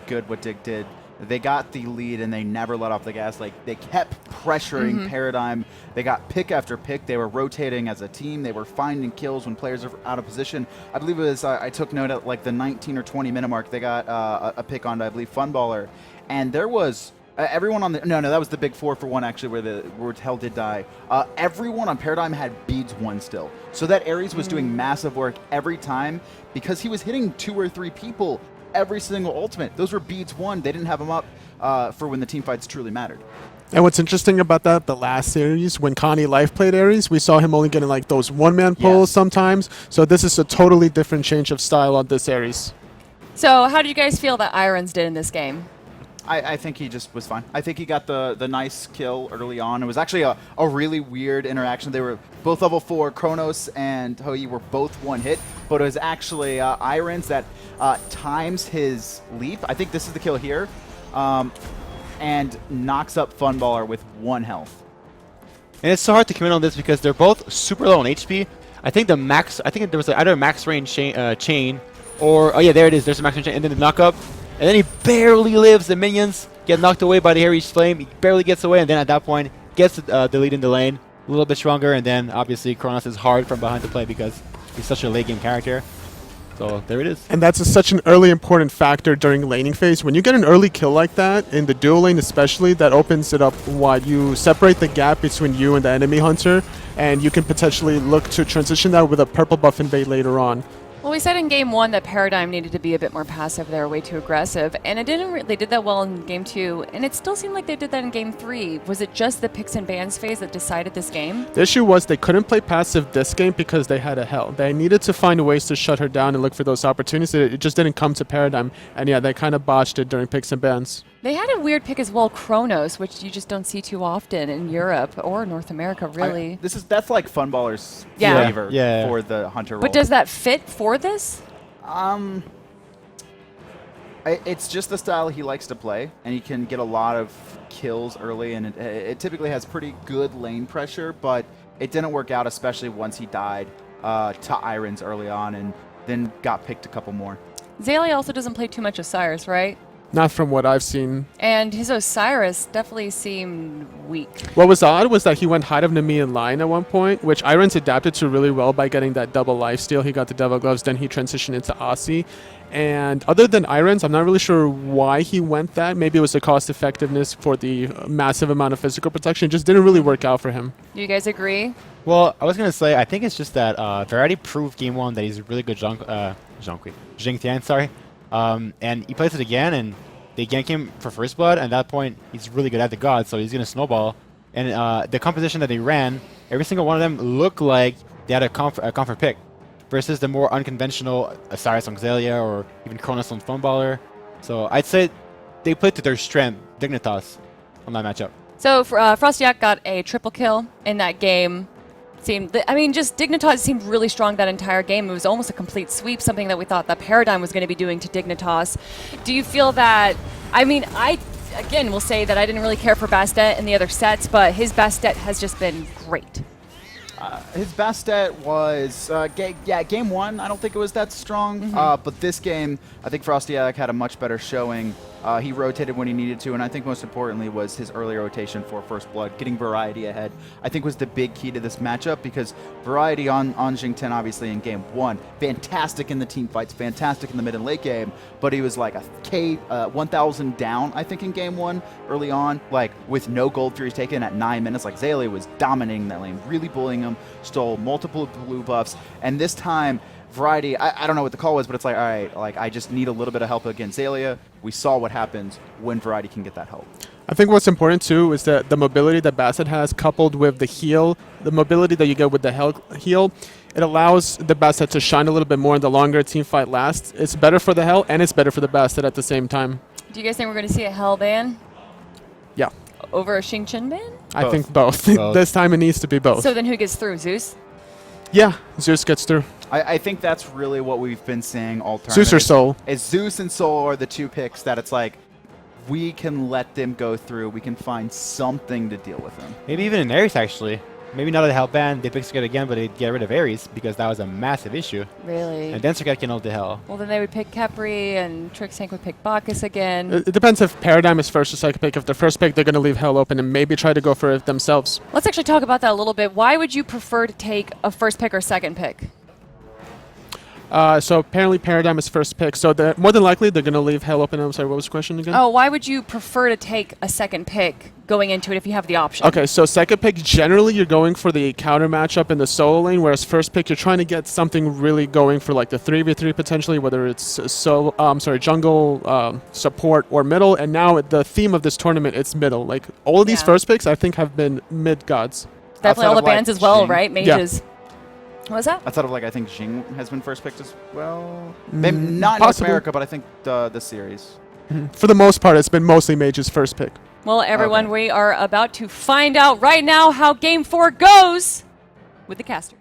Speaker 10: good what Dig did. They got the lead and they never let off the gas. Like, they kept pressuring Paradigm. They got pick after pick. They were rotating as a team. They were finding kills when players are out of position. I believe it was, I took note at like the 19 or 20 minute mark, they got a pick on, I believe, Funballer. And there was everyone on the, no, that was the big 4-for-1 actually where Hell did die. Everyone on Paradigm had beads 1 still. So that Ares was doing massive work every time because he was hitting 2 or 3 people every single ultimate. Those were beads 1. They didn't have them up for when the team fights truly mattered.
Speaker 9: And what's interesting about that, the last series, when Connie Life played Ares, we saw him only getting like those one-man pulls sometimes. So this is a totally different change of style on this Ares.
Speaker 8: So how do you guys feel that iRens did in this game?
Speaker 10: I think he just was fine. I think he got the nice kill early on. It was actually a really weird interaction. They were both level 4. Chronos and Hoi were both 1 hit, but it was actually iRens that times his leap. I think this is the kill here, and knocks up Funballer with 1 health.
Speaker 11: And it's so hard to commit on this because they're both super low on HP. I think the max, I think there was either a max range chain or, oh yeah, there it is. There's a max range chain, and then the knock up. And then he barely lives. The minions get knocked away by the Ares Flame. He barely gets away, and then at that point, gets the lead in the lane. A little bit stronger, and then obviously Chronos is hard from behind to play because he's such a late game character. So there it is.
Speaker 9: And that's such an early important factor during laning phase. When you get an early kill like that, in the dual lane especially, that opens it up wide. You separate the gap between you and the enemy hunter, and you can potentially look to transition that with a purple buff invade later on.
Speaker 8: Well, we said in game 1 that Paradigm needed to be a bit more passive. They were way too aggressive, and it didn't. They did that well in game 2, and it still seemed like they did that in game 3. Was it just the picks and bans phase that decided this game?
Speaker 9: The issue was they couldn't play passive this game because they had a Hell. They needed to find ways to shut her down and look for those opportunities. It just didn't come to Paradigm, and yeah, they kind of botched it during picks and bans.
Speaker 8: They had a weird pick as well, Chronos, which you just don't see too often in Europe or North America, really.
Speaker 10: That's like Funballer's
Speaker 8: Yeah.
Speaker 10: flavor
Speaker 11: Yeah.
Speaker 10: for the hunter role.
Speaker 8: But does that fit for this?
Speaker 10: It's just the style he likes to play, and he can get a lot of kills early, and it typically has pretty good lane pressure, but it didn't work out, especially once he died to iRens early on and then got picked a couple more.
Speaker 8: Xaliea also doesn't play too much Osiris, right?
Speaker 9: Not from what I've seen.
Speaker 8: And his Osiris definitely seemed weak.
Speaker 9: What was odd was that he went Height of Nemean line at one point, which iRens adapted to really well by getting that double lifesteal. He got the Devil Gloves, then he transitioned into Aussie. And other than iRens, I'm not really sure why he went that. Maybe it was the cost effectiveness for the massive amount of physical protection. It just didn't really work out for him.
Speaker 8: Do you guys agree?
Speaker 11: Well, I was going to say, I think it's just that Variety proved game 1 that he's a really good Xing Tian, sorry. And he plays it again, and they gank him for First Blood, and at that point, he's really good at the God, so he's going to snowball. And the composition that they ran, every single one of them looked like they had a comfort pick, versus the more unconventional Osiris on Xaliea or even Chronos on Funballer. So I'd say they played to their strength, Dignitas, on that matchup.
Speaker 8: So FrostiaK got a triple kill in that game. Just Dignitas seemed really strong that entire game. It was almost a complete sweep, something that we thought that Paradigm was going to be doing to Dignitas. Do you feel that, I again will say that I didn't really care for Bastet in the other sets, but his Bastet has just been great.
Speaker 10: His Bastet was, game 1, I don't think it was that strong, but this game, I think FrostiaK had a much better showing. He rotated when he needed to, and I think most importantly was his early rotation for First Blood. Getting Variety ahead, I think, was the big key to this matchup, because Variety on Xing 10, obviously, in game 1, fantastic in the team fights, fantastic in the mid and late game, but he was like a 1,000 down, I think, in game 1 early on, like with no Gold Furies taken at 9 minutes. Like Xaliea was dominating that lane, really bullying him, stole multiple blue buffs, and this time, Variety, I don't know what the call was, but it's like, all right, like I just need a little bit of help against Xaliea. We saw what happens when Variety can get that help.
Speaker 9: I think what's important too is that the mobility that Bastet has, coupled with the heal, the mobility that you get with the heal, it allows the Bastet to shine a little bit more, and the longer a team fight lasts. It's better for the Hell, and it's better for the Bastet at the same time.
Speaker 8: Do you guys think we're going to see a Hell ban?
Speaker 9: Yeah.
Speaker 8: Over a Xing Chen ban?
Speaker 9: I think both.
Speaker 11: Both.
Speaker 9: This time it needs to be both.
Speaker 8: So then who gets through? Zeus?
Speaker 9: Yeah, Zeus gets through.
Speaker 10: I think that's really what we've been seeing all tournament.
Speaker 9: Zeus or Soul.
Speaker 10: Is Zeus and Soul are the two picks that it's like, we can let them go through. We can find something to deal with them.
Speaker 11: Maybe even in Ares, actually. Maybe not a Hell ban, they pick Serqet again, but they get rid of Ares, because that was a massive issue.
Speaker 8: Really?
Speaker 11: And then Serqet can ult the Hell.
Speaker 8: Well, then they would pick Khepri, and Trixtank would pick Bacchus again.
Speaker 9: It depends if Paradigm is first or second pick. If they're first pick, they're going to leave Hell open and maybe try to go for it themselves.
Speaker 8: Let's actually talk about that a little bit. Why would you prefer to take a first pick or second pick?
Speaker 9: So apparently Paradigm is first pick. So more than likely they're going to leave Hell open. I'm sorry, what was the question again?
Speaker 8: Oh, why would you prefer to take a second pick going into it if you have the option?
Speaker 9: Okay, so second pick, generally you're going for the counter matchup in the solo lane, whereas first pick you're trying to get something really going for like the 3v3 potentially, whether it's jungle, support, or middle. And now the theme of this tournament, it's middle. Like all of these first picks I think have been mid gods.
Speaker 8: Definitely all the bans as well,
Speaker 10: Xing.
Speaker 8: right? Mages.
Speaker 9: Yeah.
Speaker 8: What was that?
Speaker 10: Outside of like, I think Xing has been first picked as well. Maybe not in North
Speaker 9: possibly.
Speaker 10: America, but I think the series.
Speaker 9: For the most part, it's been mostly Mage's first pick.
Speaker 8: Well, everyone, we are about to find out right now how Game 4 goes with the casters.